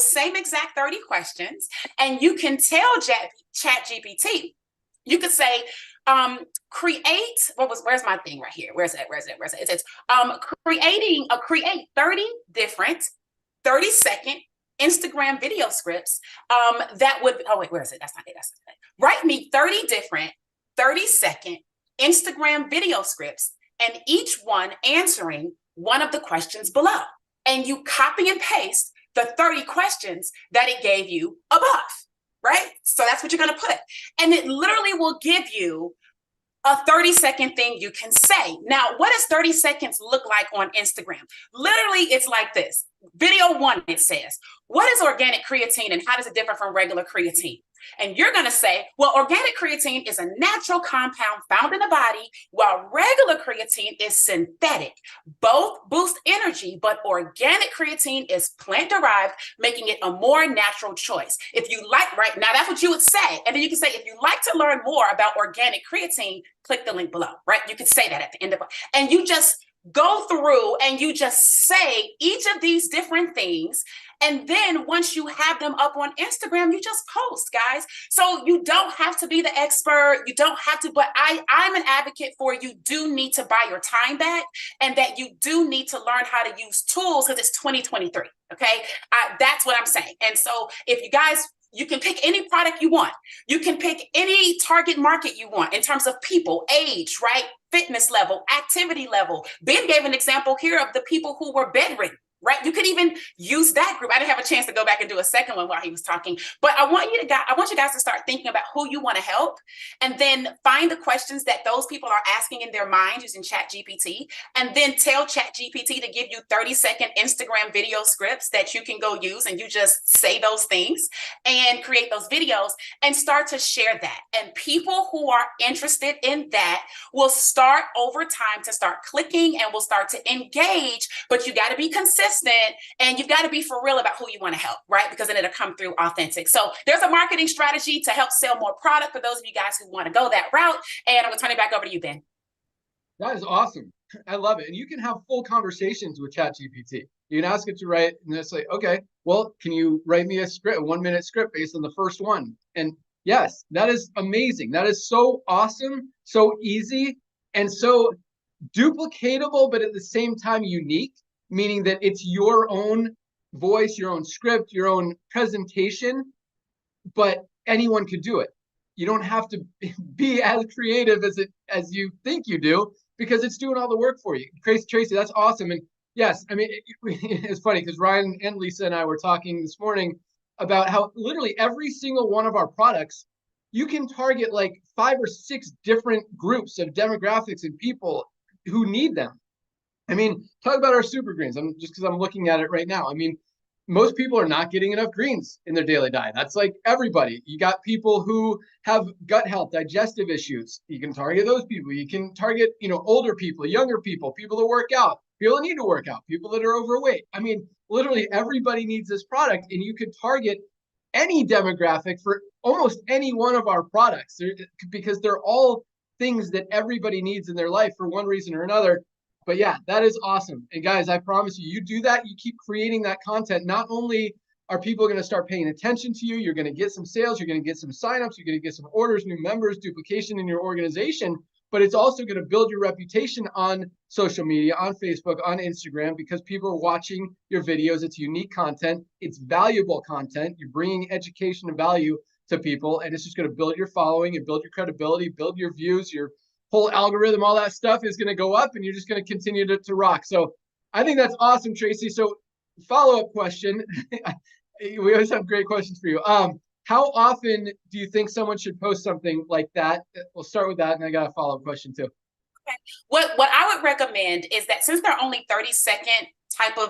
same exact 30 questions, and you can tell ChatGPT, you could say, where's my thing right here? Where's it? It says, create 30 different 30-second Instagram video scripts that would, where is it? That's not it. Write me 30 different 30-second Instagram video scripts, and each one answering one of the questions below. And you copy and paste the 30 questions that it gave you above, right? So that's what you're going to put. And it literally will give you a 30-second thing you can say. Now, what does 30 seconds look like on Instagram? Literally, it's like this. Video one, it says, what is organic creatine and how does it differ from regular creatine? And you're going to say, well, organic creatine is a natural compound found in the body, while regular creatine is synthetic. Both boost energy, but organic creatine is plant-derived, making it a more natural choice. If you like, right now, that's what you would say. And then you can say, if you like to learn more about organic creatine, click the link below, right? You can say that at the end of it. And you just go through and you just say each of these different things. And then once you have them up on Instagram, you just post, guys. So you don't have to be the expert. You don't have to, but I'm an advocate for you do need to buy your time back, and that you do need to learn how to use tools because it's 2023. Okay. That's what I'm saying. And so if you guys, you can pick any product you want. You can pick any target market you want in terms of people, age, right? Fitness level, activity level. Ben gave an example here of the people who were bedridden, right? You could even use that group. I didn't have a chance to go back and do a second one while he was talking, but I want you guys to start thinking about who you want to help, and then find the questions that those people are asking in their minds using ChatGPT, and then tell ChatGPT to give you 30-second Instagram video scripts that you can go use, and you just say those things and create those videos and start to share that. And people who are interested in that will start over time to start clicking and will start to engage, but you got to be consistent. And you've got to be for real about who you want to help, right? Because then it'll come through authentic. So there's a marketing strategy to help sell more product for those of you guys who want to go that route. And I'm going to turn it back over to you, Ben. That is awesome. I love it. And you can have full conversations with ChatGPT. You can ask it to write, and it's like, okay, well, can you write me a 1-minute script based on the first one? And yes, that is amazing. That is so awesome, so easy, and so duplicatable, but at the same time unique. Meaning that it's your own voice, your own script, your own presentation, but anyone could do it. You don't have to be as creative as you think you do, because it's doing all the work for you. Tracy, that's awesome. And yes, I mean, it's funny because Ryan and Lisa and I were talking this morning about how literally every single one of our products, you can target like 5 or 6 different groups of demographics and people who need them. I mean, talk about our super greens. Just because I'm looking at it right now. I mean, most people are not getting enough greens in their daily diet. That's like everybody. You got people who have gut health, digestive issues. You can target those people. You can target, older people, younger people, people that work out, people that need to work out, people that are overweight. I mean, literally everybody needs this product, and you could target any demographic for almost any one of our products because they're all things that everybody needs in their life for one reason or another. But yeah, that is awesome. And guys, I promise you, you do that, you keep creating that content. Not only are people going to start paying attention to you, you're going to get some sales, you're going to get some signups, you're going to get some orders, new members, duplication in your organization, but it's also going to build your reputation on social media, on Facebook, on Instagram, because people are watching your videos. It's unique content. It's valuable content. You're bringing education and value to people, and it's just going to build your following and build your credibility, build your views, your whole algorithm, all that stuff is going to go up, and you're just going to continue to rock. So I think that's awesome, Tracy. So follow-up question. We always have great questions for you. How often do you think someone should post something like that? We'll start with that, and I got a follow-up question too. Okay. What I would recommend is that since they're only 30-second type of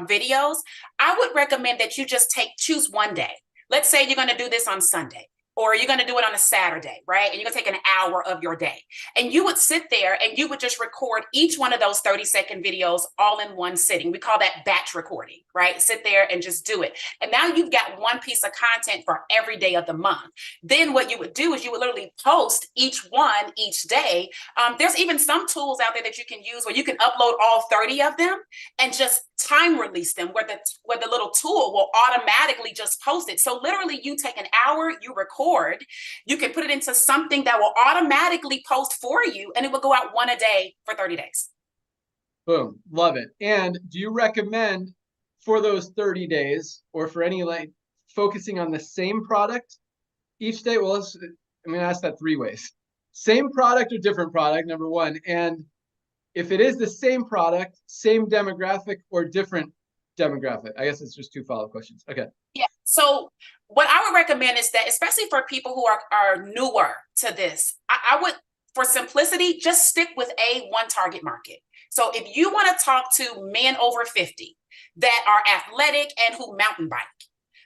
videos, I would recommend that you just choose one day. Let's say you're going to do this on Sunday. or you're going to do it on a Saturday, right? And you're going to take an hour of your day. And you would sit there and you would just record each one of those 30-second videos all in one sitting. We call that batch recording, right? Sit there and just do it. And now you've got one piece of content for every day of the month. Then what you would do is you would literally post each one each day. There's even some tools out there that you can use where you can upload all 30 of them and just time release them, where the little tool will automatically just post it. So literally you take an hour, you record, you can put it into something that will automatically post for you, and it will go out one a day for 30 days. Boom. Love it. And do you recommend for those 30 days, or for any, like, focusing on the same product each day? Well, I'm going to ask that 3 ways. Same product or different product, number one. And if it is the same product, same demographic, or different demographic? I guess it's just 2 follow-up questions. Okay. Yeah. So what I would recommend is that, especially for people who are newer to this, I would, for simplicity, just stick with one target market. So if you want to talk to men over 50 that are athletic and who mountain bike,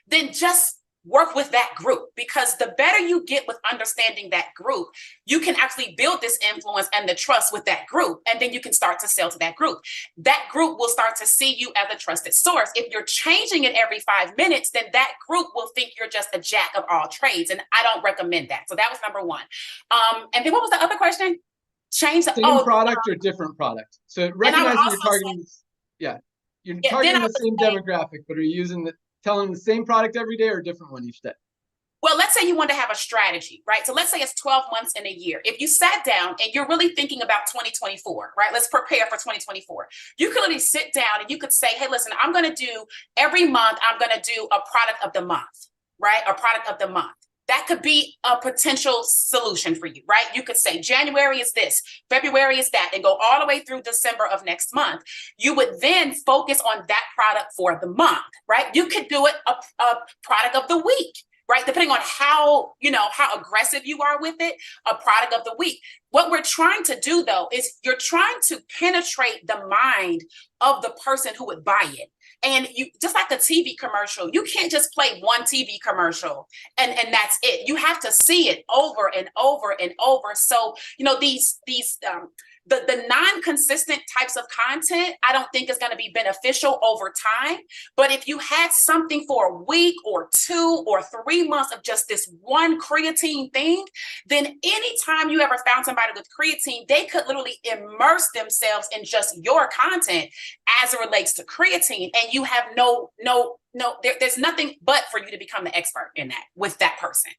then just work with that group, because the better you get with understanding that group, you can actually build this influence and the trust with that group. And then you can start to sell to that group. That group will start to see you as a trusted source. If you're changing it every 5 minutes, then that group will think you're just a jack of all trades. And I don't recommend that. So that was number one. And then what was the other question? Change the same product or different product. So recognizing you're targeting, you're targeting the same demographic, but are you using telling the same product every day or a different one each day? Well, let's say you want to have a strategy, right? So let's say it's 12 months in a year. If you sat down and you're really thinking about 2024, right? Let's prepare for 2024. You could literally sit down and you could say, hey, listen, I'm going to do every month, I'm going to do a product of the month, right? A product of the month. That could be a potential solution for you, right? You could say January is this, February is that, and go all the way through December of next month. You would then focus on that product for the month, right? You could do it a product of the week, right? Depending on how aggressive you are with it, a product of the week. What we're trying to do, though, is you're trying to penetrate the mind of the person who would buy it. And you, just like a TV commercial, you can't just play one TV commercial and that's it. You have to see it over and over and over. So, the non-consistent types of content, I don't think is going to be beneficial over time. But if you had something for a week or 2 or 3 months of just this one creatine thing, then anytime you ever found somebody with creatine, they could literally immerse themselves in just your content as it relates to creatine. And you have there's nothing but for you to become the expert in that with that person.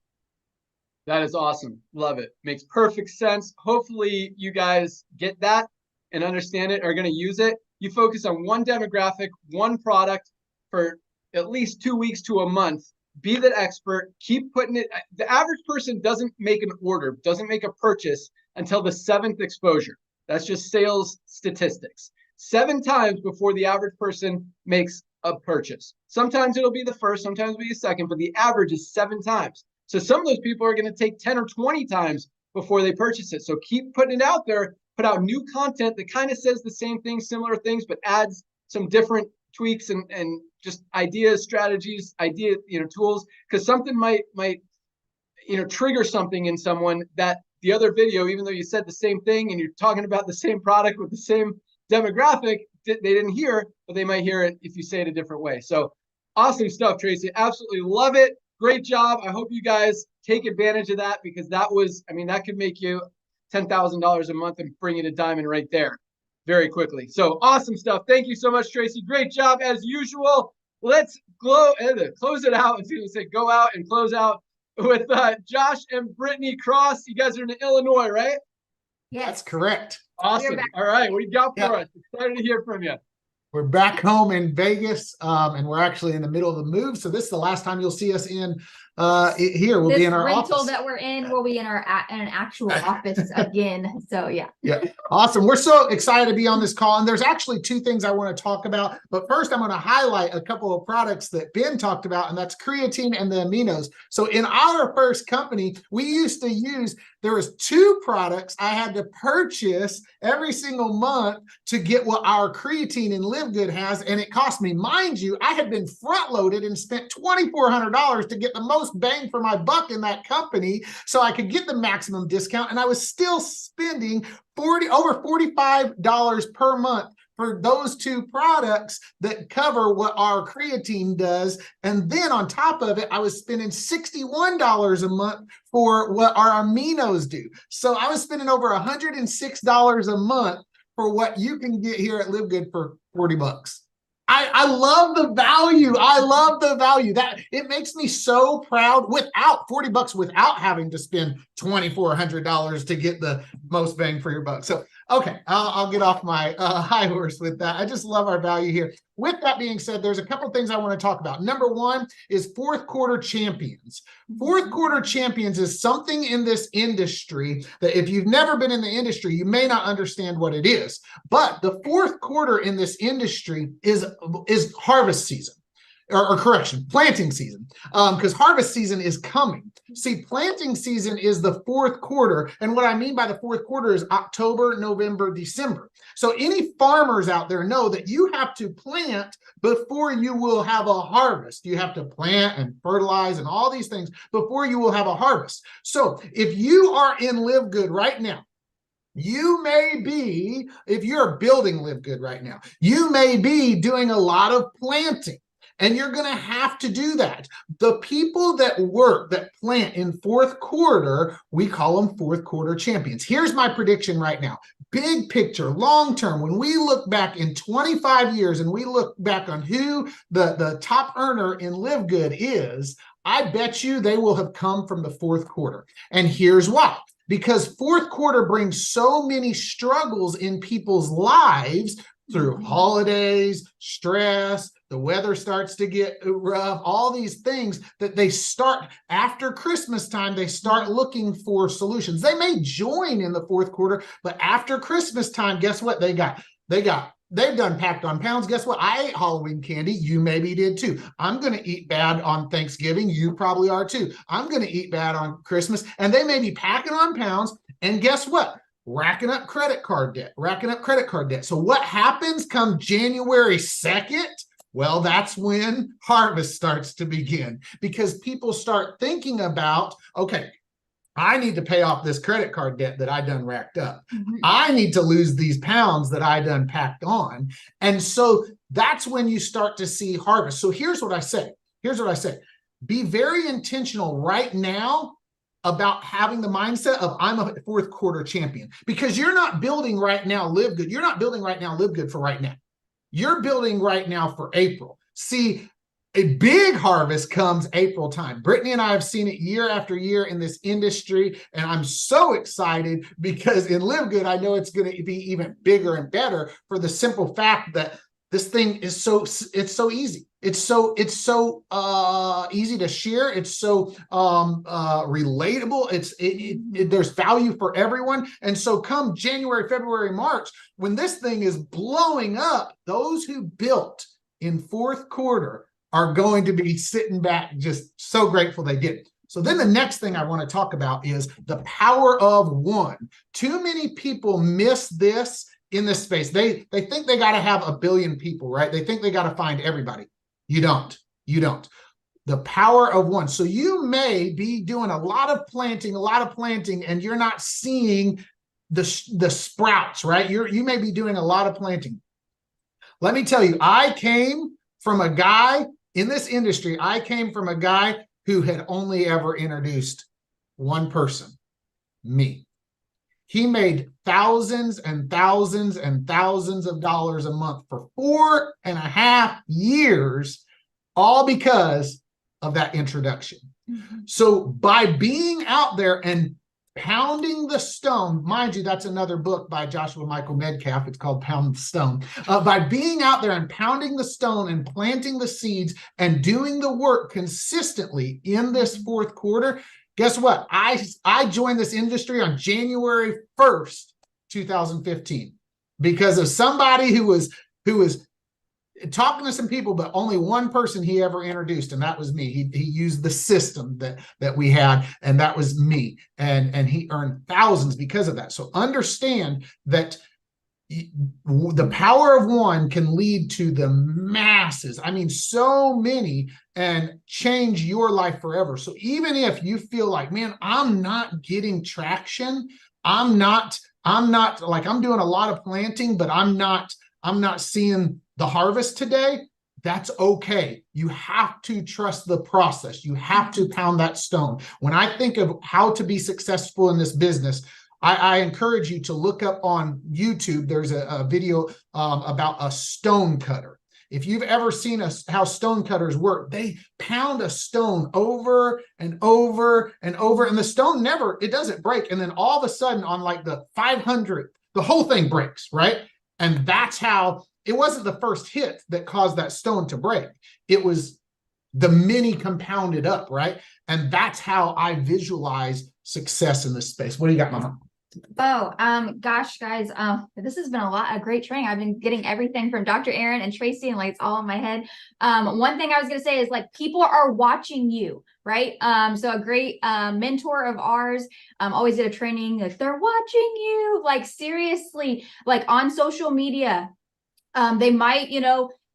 That is awesome. Love it. Makes perfect sense. Hopefully you guys get that and understand it, are going to use it. You focus on one demographic, one product for at least 2 weeks to a month. Be the expert. Keep putting it. The average person doesn't make an order, doesn't make a purchase until the 7th exposure. That's just sales statistics. 7 times before the average person makes a purchase. Sometimes it'll be the first, sometimes it'll be the second, but the average is 7 times. So some of those people are going to take 10 or 20 times before they purchase it. So keep putting it out there, put out new content that kind of says the same things, similar things, but adds some different tweaks and just ideas, strategies, tools, because something might trigger something in someone that the other video, even though you said the same thing and you're talking about the same product with the same demographic, they didn't hear, but they might hear it if you say it a different way. So awesome stuff, Tracy. Absolutely love it. Great job. I hope you guys take advantage of that, because that could make you $10,000 a month and bring you to diamond right there very quickly. So awesome stuff. Thank you so much, Tracy. Great job as usual. Let's close it out. I was going to say go out and close out with Josh and Brittany Cross. You guys are in Illinois, right? Yes. That's correct. Awesome. All right. What do you got for us? Excited to hear from you. We're back home in Vegas, and we're actually in the middle of the move. So this is the last time you'll see us in here. We'll be in our rental office that we're in. We'll be in an actual office again. So yeah. Awesome. We're so excited to be on this call. And there's actually 2 things I want to talk about. But first, I'm going to highlight a couple of products that Ben talked about, and that's creatine and the aminos. So in our first company, we used to use, there was 2 products I had to purchase every single month to get what our creatine and LiveGood has. And it cost me, mind you, I had been front loaded and spent $2,400 to get the most most bang for my buck in that company so I could get the maximum discount. And I was still spending over $45 per month for those two products that cover what our creatine does. And then on top of it, I was spending $61 a month for what our aminos do. So I was spending over $106 a month for what you can get here at Live Good for 40 bucks. I love the value. I love the value. That it makes me so proud without 40 bucks, without having to spend $2,400 to get the most bang for your buck. So, okay, I'll get off my high horse with that. I just love our value here. With that being said, there's a couple things I want to talk about. Number one is fourth quarter champions. Fourth quarter champions is something in this industry that if you've never been in the industry, you may not understand what it is. But the fourth quarter in this industry is harvest season. Or correction, planting season, because harvest season is coming. See, planting season is the fourth quarter. And what I mean by the fourth quarter is October, November, December. So any farmers out there know that you have to plant before you will have a harvest. You have to plant and fertilize and all these things before you will have a harvest. So if you are in Live Good right now, you may be, if you're building Live Good right now, you may be doing a lot of planting. And you're going to have to do that. The people that plant in fourth quarter, we call them fourth quarter champions. Here's my prediction right now. Big picture, long term, when we look back in 25 years and we look back on who the top earner in Live Good is, I bet you they will have come from the fourth quarter. And here's why. Because fourth quarter brings so many struggles in people's lives through holidays, stress, the weather starts to get rough, all these things that they start after Christmas time, they start looking for solutions. They may join in the fourth quarter, but after Christmas time, guess what they've done packed on pounds. Guess what? I ate Halloween candy. You maybe did too. I'm going to eat bad on Thanksgiving. You probably are too. I'm going to eat bad on Christmas. And they may be packing on pounds. And guess what? Racking up credit card debt. So what happens come January 2nd? Well, that's when harvest starts to begin because people start thinking about, okay, I need to pay off this credit card debt that I done racked up. I need to lose these pounds that I done packed on. And so that's when you start to see harvest. So here's what I say. Be very intentional right now about having the mindset of I'm a fourth quarter champion because you're not building right now Live Good. You're not building right now Live Good for right now. You're building right now for April. See, a big harvest comes April time. Brittany and I have seen it year after year in this industry, and I'm so excited because in Live Good, I know it's going to be even bigger and better for the simple fact that this thing is so easy. It's so easy to share. It's so relatable. There's value for everyone. And so come January, February, March, when this thing is blowing up, those who built in fourth quarter are going to be sitting back just so grateful they did it. So then the next thing I want to talk about is the power of one. Too many people miss this in this space. They think they got to have 1 billion people, right? They think they got to find everybody. You don't. The power of one. So you may be doing a lot of planting, and you're not seeing the sprouts, right? You may be doing a lot of planting. Let me tell you, I came from a guy in this industry. I came from a guy who had only ever introduced one person, me. He made thousands and thousands and thousands of dollars a month for 4.5 years, all because of that introduction. So by being out there and pounding the stone, mind you, that's another book by Joshua Michael Medcalf. It's called Pound the Stone. By being out there and pounding the stone and planting the seeds and doing the work consistently in this fourth quarter, guess what? I joined this industry on January 1st, 2015, because of somebody who was talking to some people, but only one person he ever introduced, and that was me. He used the system that we had, and that was me. And he earned thousands because of that. So understand that the power of one can lead to the masses. I mean, so many, and change your life forever. So even if you feel like, man, I'm not getting traction, I'm not like, I'm doing a lot of planting, but I'm not seeing the harvest today. That's okay. You have to trust the process. You have to pound that stone. When I think of how to be successful in this business, I encourage you to look up on YouTube. There's a video about a stone cutter. If you've ever seen how stone cutters work, they pound a stone over and over and over, and the stone it doesn't break. And then all of a sudden, on like the 500th, the whole thing breaks, right? And that's how, it wasn't the first hit that caused that stone to break. It was the many compounded up, right? And that's how I visualize success in this space. What do you got, Mama? Oh, gosh, guys, this has been a great training. I've been getting everything from Dr. Aaron and Tracy, and like it's all in my head. One thing I was gonna say is, like, people are watching you, right? So a great mentor of ours always did a training, like, they're watching you, like, seriously, like on social media. They might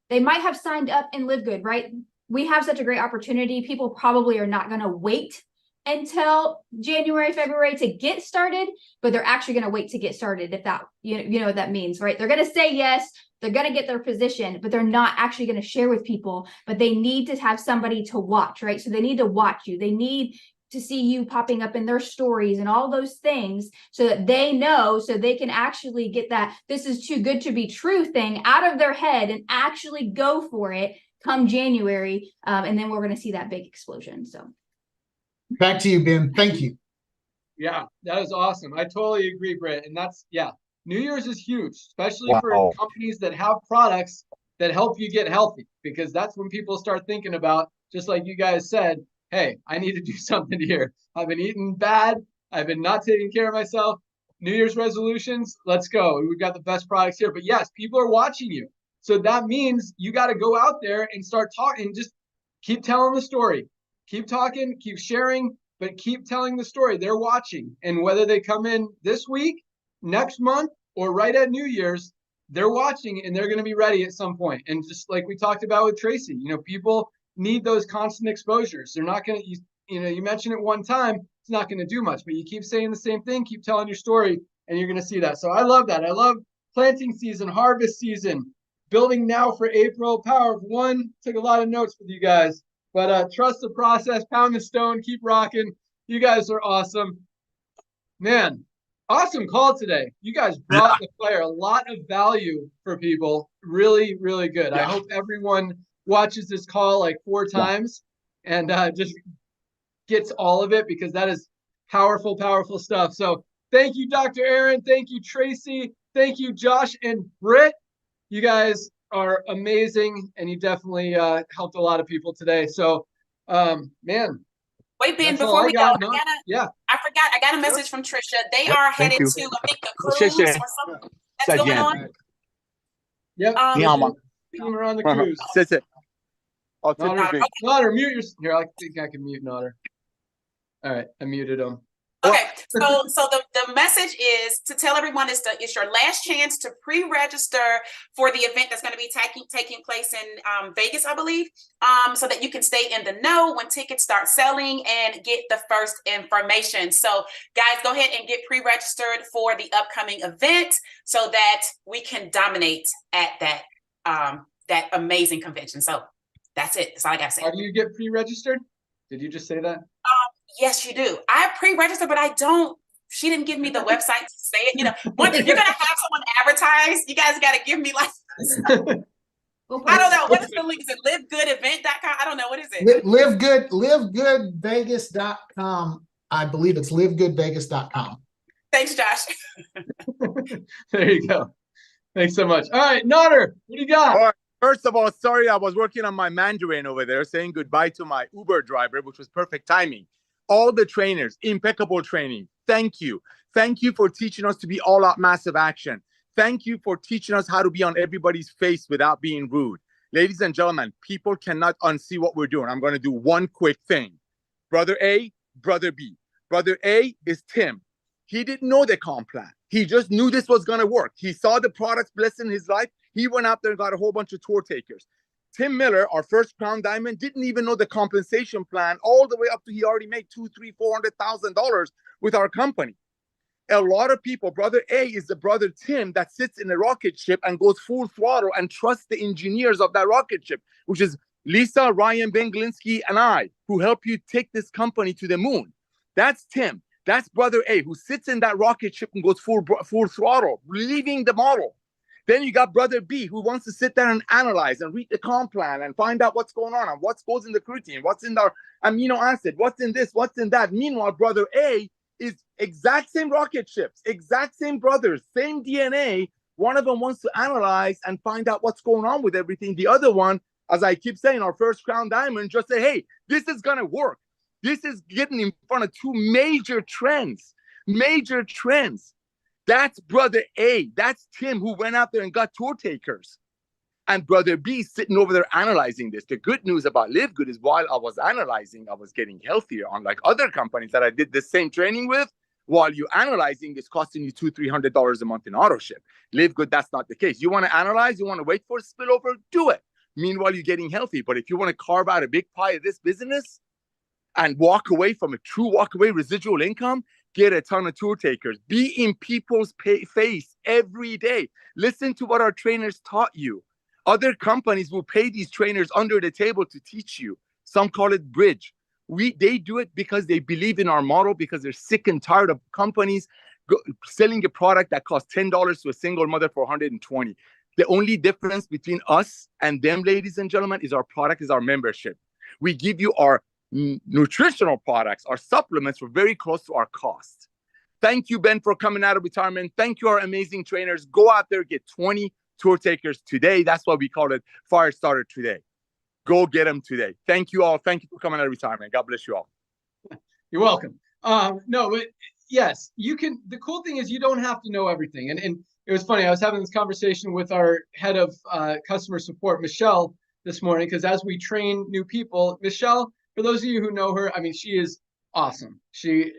have signed up in LiveGood, right? We have such a great opportunity. People probably are not gonna wait until January, February to get started, but they're actually going to wait to get started. If that, you know what that means, right? They're going to say yes, they're going to get their position, but they're not actually going to share with people, but they need to have somebody to watch, right? So they need to watch you. They need to see you popping up in their stories and all those things, so that they know, so they can actually get that this is too good to be true thing out of their head and actually go for it come January. And then we're going to see that big explosion. So back to you, Ben. Thank you. Yeah, that is awesome. I totally agree, Britt. And that's, yeah, New Year's is huge, especially for companies that have products that help you get healthy, because that's when people start thinking about, just like you guys said, hey, I need to do something here. I've been eating bad. I've been not taking care of myself. New Year's resolutions, let's go. We've got the best products here. But yes, people are watching you. So that means you got to go out there and start talking, just keep telling the story. Keep talking, keep sharing, but keep telling the story. They're watching. And whether they come in this week, next month, or right at New Year's, they're watching and they're going to be ready at some point. And just like we talked about with Tracy, people need those constant exposures. They're not going to, you mention it one time, it's not going to do much, but you keep saying the same thing, keep telling your story, and you're going to see that. So I love that. I love planting season, harvest season, building now for April, power of one. Took a lot of notes with you guys. But trust the process, pound the stone, keep rocking. You guys are awesome. Man, awesome call today. You guys brought the fire, a lot of value for people. Really, really good. I hope everyone watches this call like 4 times and just gets all of it, because that is powerful, powerful stuff. So thank you, Dr. Aaron. Thank you, Tracy. Thank you, Josh and Britt. You guys are amazing, and you definitely helped a lot of people today. So, man. Wait, Ben, before we go, I got a Yep. message from Trisha. They are headed to, I think, the cruise or something that's going on. Yep. We're on the cruise. Notter, mute your. Here, I think I can mute Notter. All right, I muted him. Okay, so the message is to tell everyone it's your last chance to pre-register for the event that's going to be taking place in Vegas, I believe, so that you can stay in the know when tickets start selling and get the first information. So guys, go ahead and get pre-registered for the upcoming event so that we can dominate at that amazing convention. So that's it. That's all I got to say. How do you get pre-registered? Did you just say that? Yes, you do. I pre-registered, but I don't. She didn't give me the website to say it. If you're gonna have someone advertise, you guys got to give me like. I don't know. What's the link? Is it LiveGoodEvent.com? I don't know. What is it? LiveGoodVegas.com. I believe it's LiveGoodVegas.com. Thanks, Josh. There you go. Thanks so much. All right, Notter, what do you got? All right. First of all, sorry, I was working on my Mandarin over there, saying goodbye to my Uber driver, which was perfect timing. All the trainers, impeccable training. Thank you. Thank you for teaching us to be all out massive action. Thank you for teaching us how to be on everybody's face without being rude. Ladies and gentlemen, people cannot unsee what we're doing. I'm going to do one quick thing. Brother A, brother B. Brother A is Tim. He didn't know the comp plan. He just knew this was going to work. He saw the products blessing his life. He went out there and got a whole bunch of tour takers. Tim Miller, our first Crown Diamond, didn't even know the compensation plan all the way up to he already made $200,000, $300,000 with our company. A lot of people, brother A is the brother Tim that sits in a rocket ship and goes full throttle and trusts the engineers of that rocket ship, which is Lisa, Ryan, Ben Glinsky, and I, who help you take this company to the moon. That's Tim. That's brother A, who sits in that rocket ship and goes full throttle, leaving the model. Then you got brother B, who wants to sit there and analyze and read the comp plan and find out what's going on and what goes in the creatine, what's in our amino acid, what's in this, what's in that. Meanwhile, brother A is exact same rocket ships, exact same brothers, same DNA. One of them wants to analyze and find out what's going on with everything. The other one, as I keep saying, our first Crown Diamond, just say, hey, this is going to work. This is getting in front of two major trends. That's brother A. That's Tim, who went out there and got tour takers. And brother B sitting over there analyzing this. The good news about LiveGood is while I was analyzing, I was getting healthier, unlike other companies that I did the same training with. While you analyzing, it's costing you $200-$300 a month in auto ship. LiveGood, that's not the case. You want to analyze, you want to wait for a spillover, do it. Meanwhile, you're getting healthy. But if you want to carve out a big pie of this business and walk away from a true walk-away residual income, get a ton of tour takers. Be in people's face every day. Listen to what our trainers taught you. Other companies will pay these trainers under the table to teach you. Some call it bridge. They do it because they believe in our model, because they're sick and tired of companies selling a product that costs $10 to a single mother for $120. The only difference between us and them, ladies and gentlemen, is our product is our membership. We give you our nutritional products, our supplements for very close to our cost. Thank you, Ben, for coming out of retirement. Thank you, our amazing trainers. Go out there, get 20 tour takers today. That's why we call it Firestarter today. Go get them today. Thank you all. Thank you for coming out of retirement. God bless you all. You're welcome. No, but yes, you can. The cool thing is you don't have to know everything. And it was funny. I was having this conversation with our head of customer support, Michelle, this morning, because as we train new people, Michelle, for those of you who know her, I mean, she is awesome. She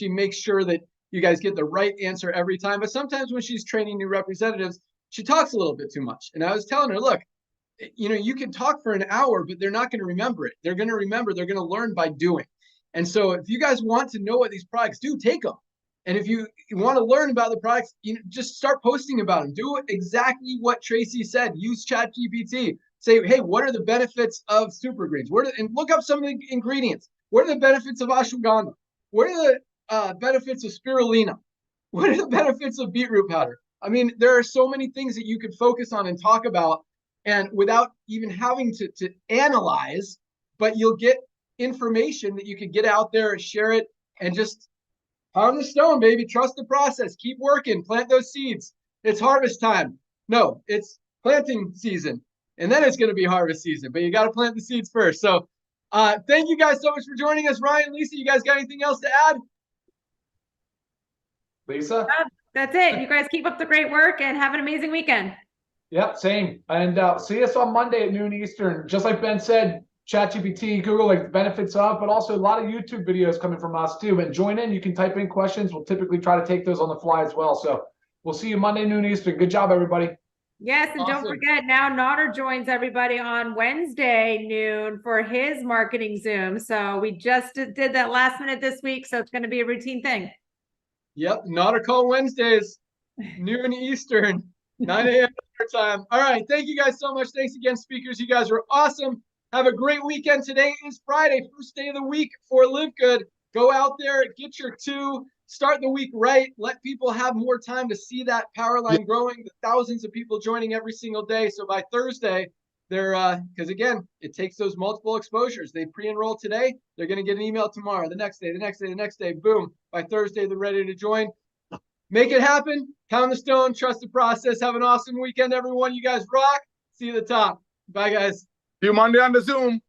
makes sure that you guys get the right answer every time. But sometimes when she's training new representatives, she talks a little bit too much. And I was telling her, look, you can talk for an hour, but they're not going to remember it. They're going to remember, they're going to learn by doing. And so if you guys want to know what these products do, take them. And if you want to learn about the products, just start posting about them. Do exactly what Tracy said. Use ChatGPT. Say, hey, what are the benefits of super greens? And look up some of the ingredients. What are the benefits of ashwagandha? What are the benefits of spirulina? What are the benefits of beetroot powder? I mean, there are so many things that you could focus on and talk about, and without even having to analyze, but you'll get information that you could get out there and share it, and just pound the stone, baby. Trust the process. Keep working. Plant those seeds. It's harvest time. No, it's planting season. And then it's going to be harvest season, but you got to plant the seeds first. So thank you guys so much for joining us. Ryan, Lisa, you guys got anything else to add? Lisa? That's it. You guys keep up the great work and have an amazing weekend. Yep, same. And see us on Monday at noon Eastern. Just like Ben said, ChatGPT, Google, like the benefits of, but also a lot of YouTube videos coming from us too. And join in. You can type in questions. We'll typically try to take those on the fly as well. So we'll see you Monday, noon Eastern. Good job, everybody. Yes, and Awesome. Don't forget, now Nodder joins everybody on Wednesday noon for his marketing Zoom. So we just did that last minute this week, so it's going to be a routine thing. Yep, Nodder Call Wednesdays, noon Eastern, 9 a.m. time. All right, thank you guys so much. Thanks again, speakers. You guys are awesome. Have a great weekend. Today is Friday, first day of the week for LiveGood. Go out there, get your 2. Start the week right. Let people have more time to see that power line growing. The thousands of people joining every single day. So by Thursday, they're because again, it takes those multiple exposures. They pre-enroll today. They're going to get an email tomorrow, the next day, the next day, the next day. Boom. By Thursday, they're ready to join. Make it happen. Pound the stone. Trust the process. Have an awesome weekend, everyone. You guys rock. See you at the top. Bye, guys. See you Monday on the Zoom.